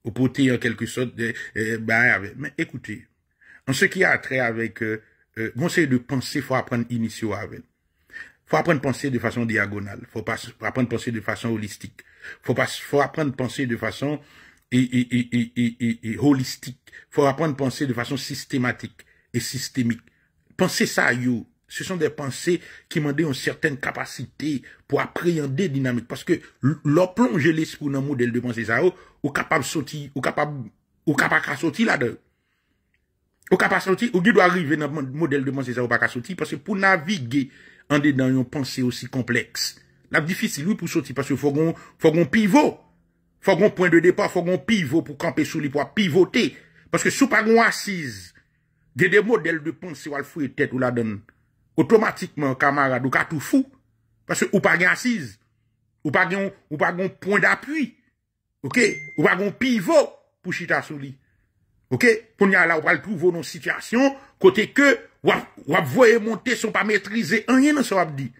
Speaker 1: Au côté, en quelque sorte, mais écoutez, en ce qui a trait avec, conseil de penser, faut apprendre initiaux avec. Faut apprendre à penser de façon diagonale. Faut apprendre à penser de façon holistique. Faut apprendre à penser de façon, holistique. Faut apprendre à penser de façon systématique et systémique. Pensez ça, yo. Ce sont des pensées qui m'ont donné une certaine capacité pour appréhender dynamique. Parce que, leur plonger l'esprit dans un modèle de pensée, ça, ou capable de sortir, ou capable de sortir là-dedans. Ou capable de sortir, ou qui doit arriver dans un modèle de pensée, ça, ou pas sortir, parce que pour naviguer en dedans une pensée aussi complexe, la difficile, oui, pour sortir, parce qu'il faut qu'on pivot. Faut qu'on point de départ, faut qu'on pivot pour camper sous les pour pivoter. Parce que sous pas qu'on assise, il y a des modèles de pensée ou al fouiller tête ou la donne. Automatiquement, camarade, ou ka tout fou. Parce que ou pas gen assise. Ou pas gen point d'appui. OK? Ou pas gen pivot pour chita sous li. OK? Pour y aller là, ou pas le trouver dans une situation, côté que, ou voyer monter, sont pas maîtriser rien dans ce qu'on dit.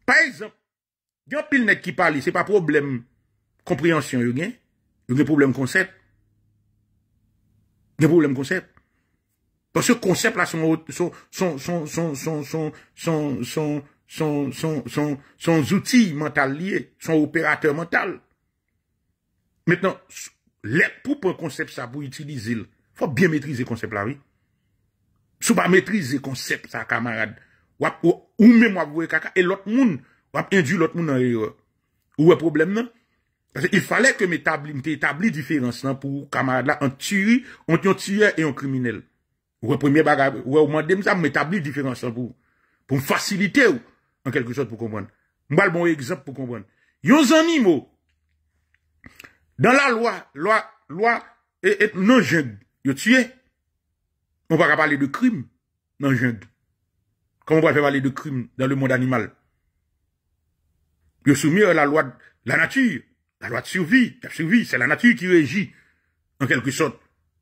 Speaker 1: Par exemple, il y a un pile net qui parle, c'est pas problème compréhension, il y a problème concept. Il y a problème concept. Parce que concept là sont outils mentaux liés, sont opérateurs mentaux. Maintenant, pour un concept ça, pour utiliser, il faut bien maîtriser le concept là, oui. Si vous pas maîtriser le concept ça, camarade, ou même vous voyez caca, et l'autre monde, ou induit l'autre monde en erreur. Ou un problème, non? Parce qu'il fallait que m'établis différence là pour camarade là, un tueur et un criminel. Ou un premier bagage, ou au moins ça m'établit différence là pour me faciliter ou, en quelque sorte pour comprendre. M'ba le bon exemple pour comprendre. Yon animaux dans la loi et non jungle, yo tué. On va pas parler de crime dans jungle. Comment on va faire parler de crime dans le monde animal? Yo soumis à la loi de la nature. La loi de survie, c'est la nature qui régit, en quelque sorte.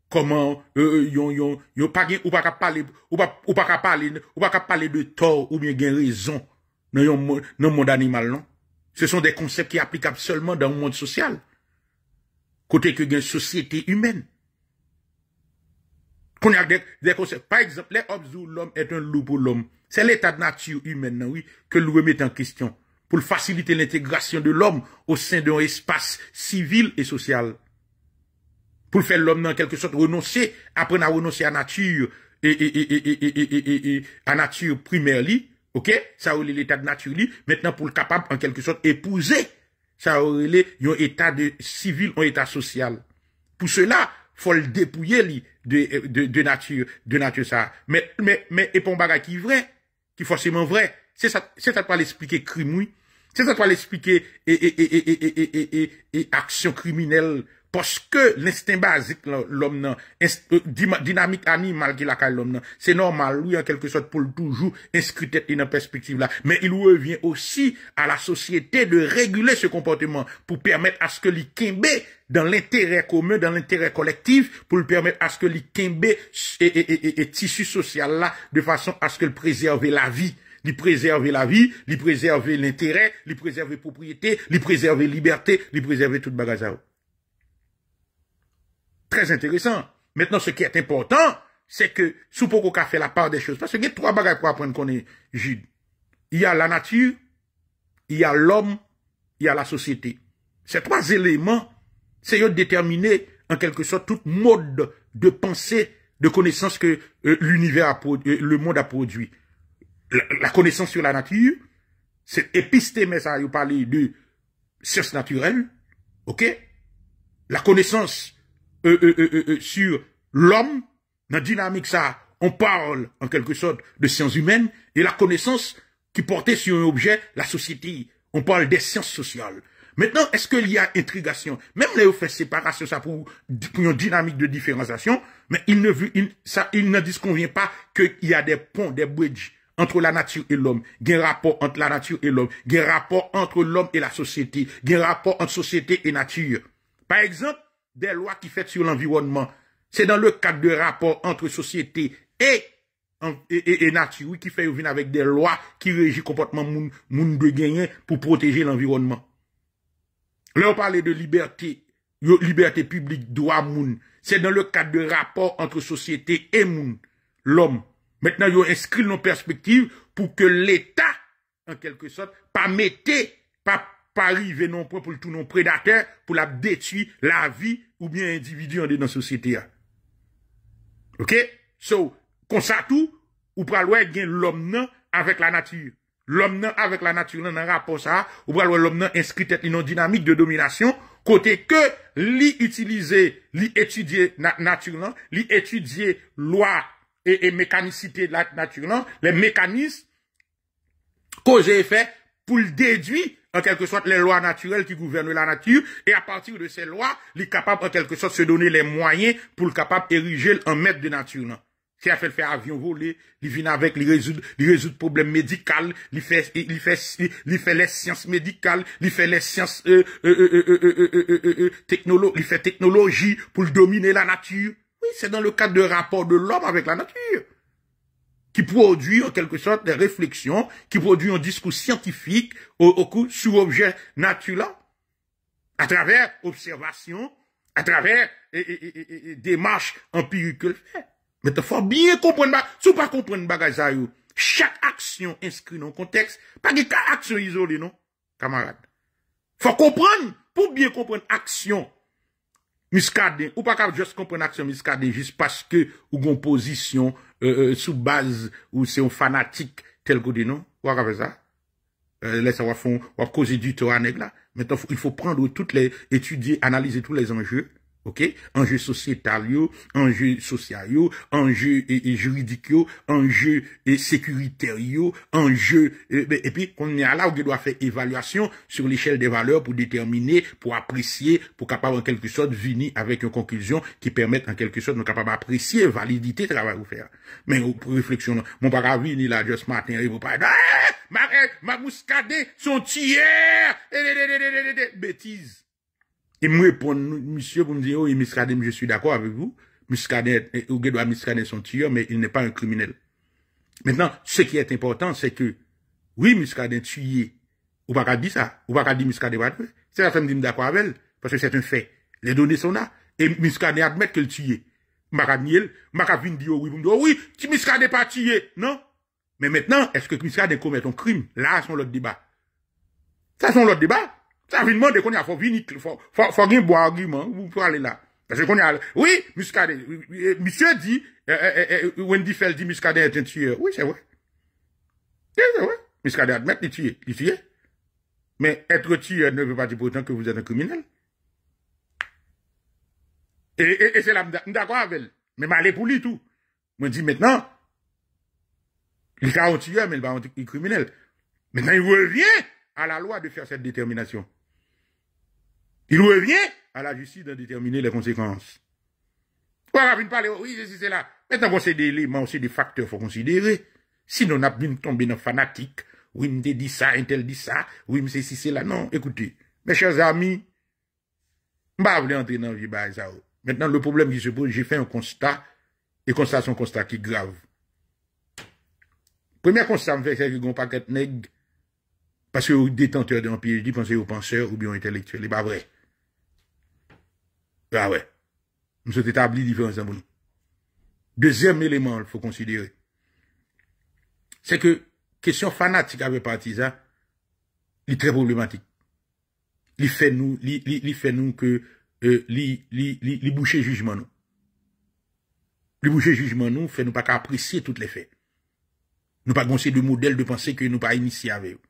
Speaker 1: Comment, ou pas parler de tort ou bien gain raison dans le monde animal, non? Ce sont des concepts qui applicables seulement dans le monde social. Côté que gain société humaine. Qu'on a des concepts. Par exemple, les obsous, l'homme est un loup pour l'homme. C'est l'état de nature humaine, oui, que le remet en question. Pour faciliter l'intégration de l'homme au sein d'un espace civil et social. Pour faire l'homme, en quelque sorte, renoncer, apprendre à renoncer à nature, à nature primaire, ok? Ça aurait l'état de nature, maintenant pour le capable, en quelque sorte, épouser, ça aurait un état de civil, un état social. Pour cela, faut le dépouiller, de nature, ça. Mais, et pour un bagage qui est vrai, qui est forcément vrai, c'est ça pour l'expliquer crime, oui. C'est ça pour l'expliquer action criminelle. Parce que l'instinct basique, l'homme, dynamique animale qu'il a l'homme, c'est normal, lui, en quelque sorte, pour toujours inscrire tête dans perspective là. Mais il revient aussi à la société de réguler ce comportement pour permettre à ce que l'ikembe, dans l'intérêt commun, dans l'intérêt collectif, pour le permettre à ce que l'ikembe et tissu social là, de façon à ce que le préserver la vie. Lui préserver la vie, lui préserver l'intérêt, lui préserver propriété, lui préserver liberté, lui préserver toute bagage. Très intéressant. Maintenant, ce qui est important, c'est que, sous pour qu'on fait la part des choses, parce qu'il y a trois bagages pour apprendre qu'on est Jude. Il y a la nature, il y a l'homme, il y a la société. Ces trois éléments, c'est déterminer, en quelque sorte, tout mode de pensée, de connaissance que l'univers le monde a produit. La connaissance sur la nature, c'est épistémé, ça, vous parlez de sciences naturelles, ok? La connaissance sur l'homme, dans la dynamique, ça, on parle, en quelque sorte, de sciences humaines et la connaissance qui portait sur un objet, la société. On parle des sciences sociales. Maintenant, est-ce qu'il y a intrigation? Même là, on fait séparation, ça pour une dynamique de différenciation, mais il ne disconvient pas qu'il y a des ponts, des bridges entre la nature et l'homme. Il y a un rapport entre la nature et l'homme. Il y a un rapport entre l'homme et la société. Il y a un rapport entre société et nature. Par exemple, des lois qui font sur l'environnement. C'est dans le cadre de rapport entre société et nature, oui, qui fait venir avec des lois qui régissent le comportement moun de gagner pour protéger l'environnement. Là, on parlait de liberté publique, droit moun. C'est dans le cadre de rapport entre société et moun, l'homme. Maintenant, ils ont inscrit nos perspectives pour que l'État, en quelque sorte, pas arriver non point pour tout non prédateur, pour la détruire la vie ou bien individu en dans la société. OK? So, comme ça tout, ou pral gain l'homme avec la nature. L'homme avec la nature dans rapport ça, ou pral l'homme inscrit dans une dynamique de domination, côté que li utiliser, li étudier nature, li étudier loi et mécanicité de la nature, les mécanismes cause et effet pour le déduire en quelque sorte les lois naturelles qui gouvernent la nature et à partir de ces lois, il est capable en quelque sorte de se donner les moyens pour le capable ériger en maître de nature. Si elle fait faire avion voler, il vient avec, il résout problèmes médicaux, il fait les sciences médicales, il fait les sciences il fait technologie pour dominer la nature. Oui, c'est dans le cadre de rapport de l'homme avec la nature. Qui produit en quelque sorte des réflexions, qui produit un discours scientifique sur objet naturel, à travers observation, à travers démarches empiriques que le fait. Mais il faut bien comprendre, si vous ne comprenez pas ça, chaque action inscrite dans le contexte, pas de action isolée, non, camarade. Faut comprendre, pour bien comprendre action, Muscadet, ou pas qu'à juste comprendre action Muscadet juste parce que ou gon position sous base ou c'est un fanatique tel que dit non, ou à ça. Laisse avoir fond, ou causer du temps à nègre là. Maintenant il faut prendre toutes les étudier, analyser tous les enjeux. OK, enjeux sociétaux, enjeux sociaux, enjeux juridiques, enjeux sécuritaires, enjeux et puis on est là où on doit faire évaluation sur l'échelle des valeurs pour déterminer, pour apprécier, pour capable en quelque sorte venir avec une conclusion qui permette en quelque sorte de capable d'apprécier validité travail vous faire. Mais pour réflexion, mon pas venir là juste matin, il vous pas ma Muscadet son tiers bêtises. Et me répondre, monsieur, pour me dire, oui, Muscadet, je suis d'accord avec vous. Muscadet, ou doit Muscadet son tueur, mais il n'est pas un criminel. Maintenant, ce qui est important, c'est que, oui, Muscadet tué. Ou pas qu'à dire ça. Ou pas qu'à dire Muscadet va tuer. C'est la femme dit d'accord avec elle. Parce que c'est un fait. Les données sont là. Et Muscadet admet qu'elle tué. Maraniel, Maravine dit, oui, vous me dites, oui, Muscadet pas tué. Non. Mais maintenant, est-ce que Muscadet commet un crime? Là, c'est l'autre débat. Ça, c'est l'autre débat. Ça veut demander qu'on a faut venir, faut bien boire argument, vous pouvez aller là. Parce que qu'on a, oui, Muscadet, monsieur dit, Wendy Fell dit Muscadet est un tueur. Oui, c'est vrai. C'est vrai. Muscadet admet qu'il tué. Mais être tueur ne veut pas dire pour autant que vous êtes un criminel. Et c'est là, d'accord avec elle. Mais m'aller pour lui tout. Moi, dis maintenant, il est un tueur, mais il va un criminel. Maintenant, il revient à la loi de faire cette détermination. Il revient à la justice de déterminer les conséquences. Voilà, vous parlez, oui, c'est là. Maintenant, c'est des éléments, c'est des facteurs qu'il faut considérer. Sinon, on a bien tombé dans fanatique. Oui, me dit ça, un tel dit ça. Oui, me c'est si c'est là. Non, écoutez, mes chers amis, je ne vais pas entrer dans le débat. Maintenant, le problème qui se pose, j'ai fait un constat, et constat, c'est un constat qui est grave. Premier constat, me fait, c'est qu'il y a un paquet de nègres, parce que aux détenteurs d'un PhD, pensez aux penseurs ou bien aux intellectuels. C'est pas vrai. Ah ouais. Nous sommes établis différents dans nous. Deuxième élément, il faut considérer. C'est que, question fanatique avec partisan, il est très problématique. Il fait nous que, il boucher jugement nous. Le boucher jugement nous fait nous pas qu'à apprécier tous les faits. Nous pas goncer de modèle de pensée que nous pas initié avec eux.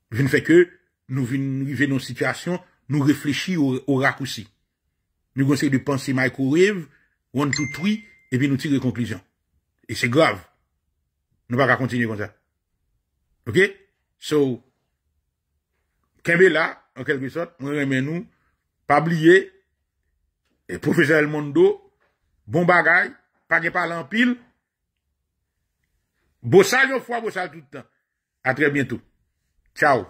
Speaker 1: Je ne fais que nous vivons dans une situation, nous réfléchissons au raccourci. Nous essayons de penser microwave, one, two, three, et puis nous tirer conclusion. Et c'est grave. Nous ne pouvons pas continuer comme ça. OK? So, Kembe là, en quelque sorte, nous remet nous, pas oublier, et professeur El Mondo, bon bagay, pas de parler en pile, bossage une fois, bossage tout le temps. À très bientôt. Ciao.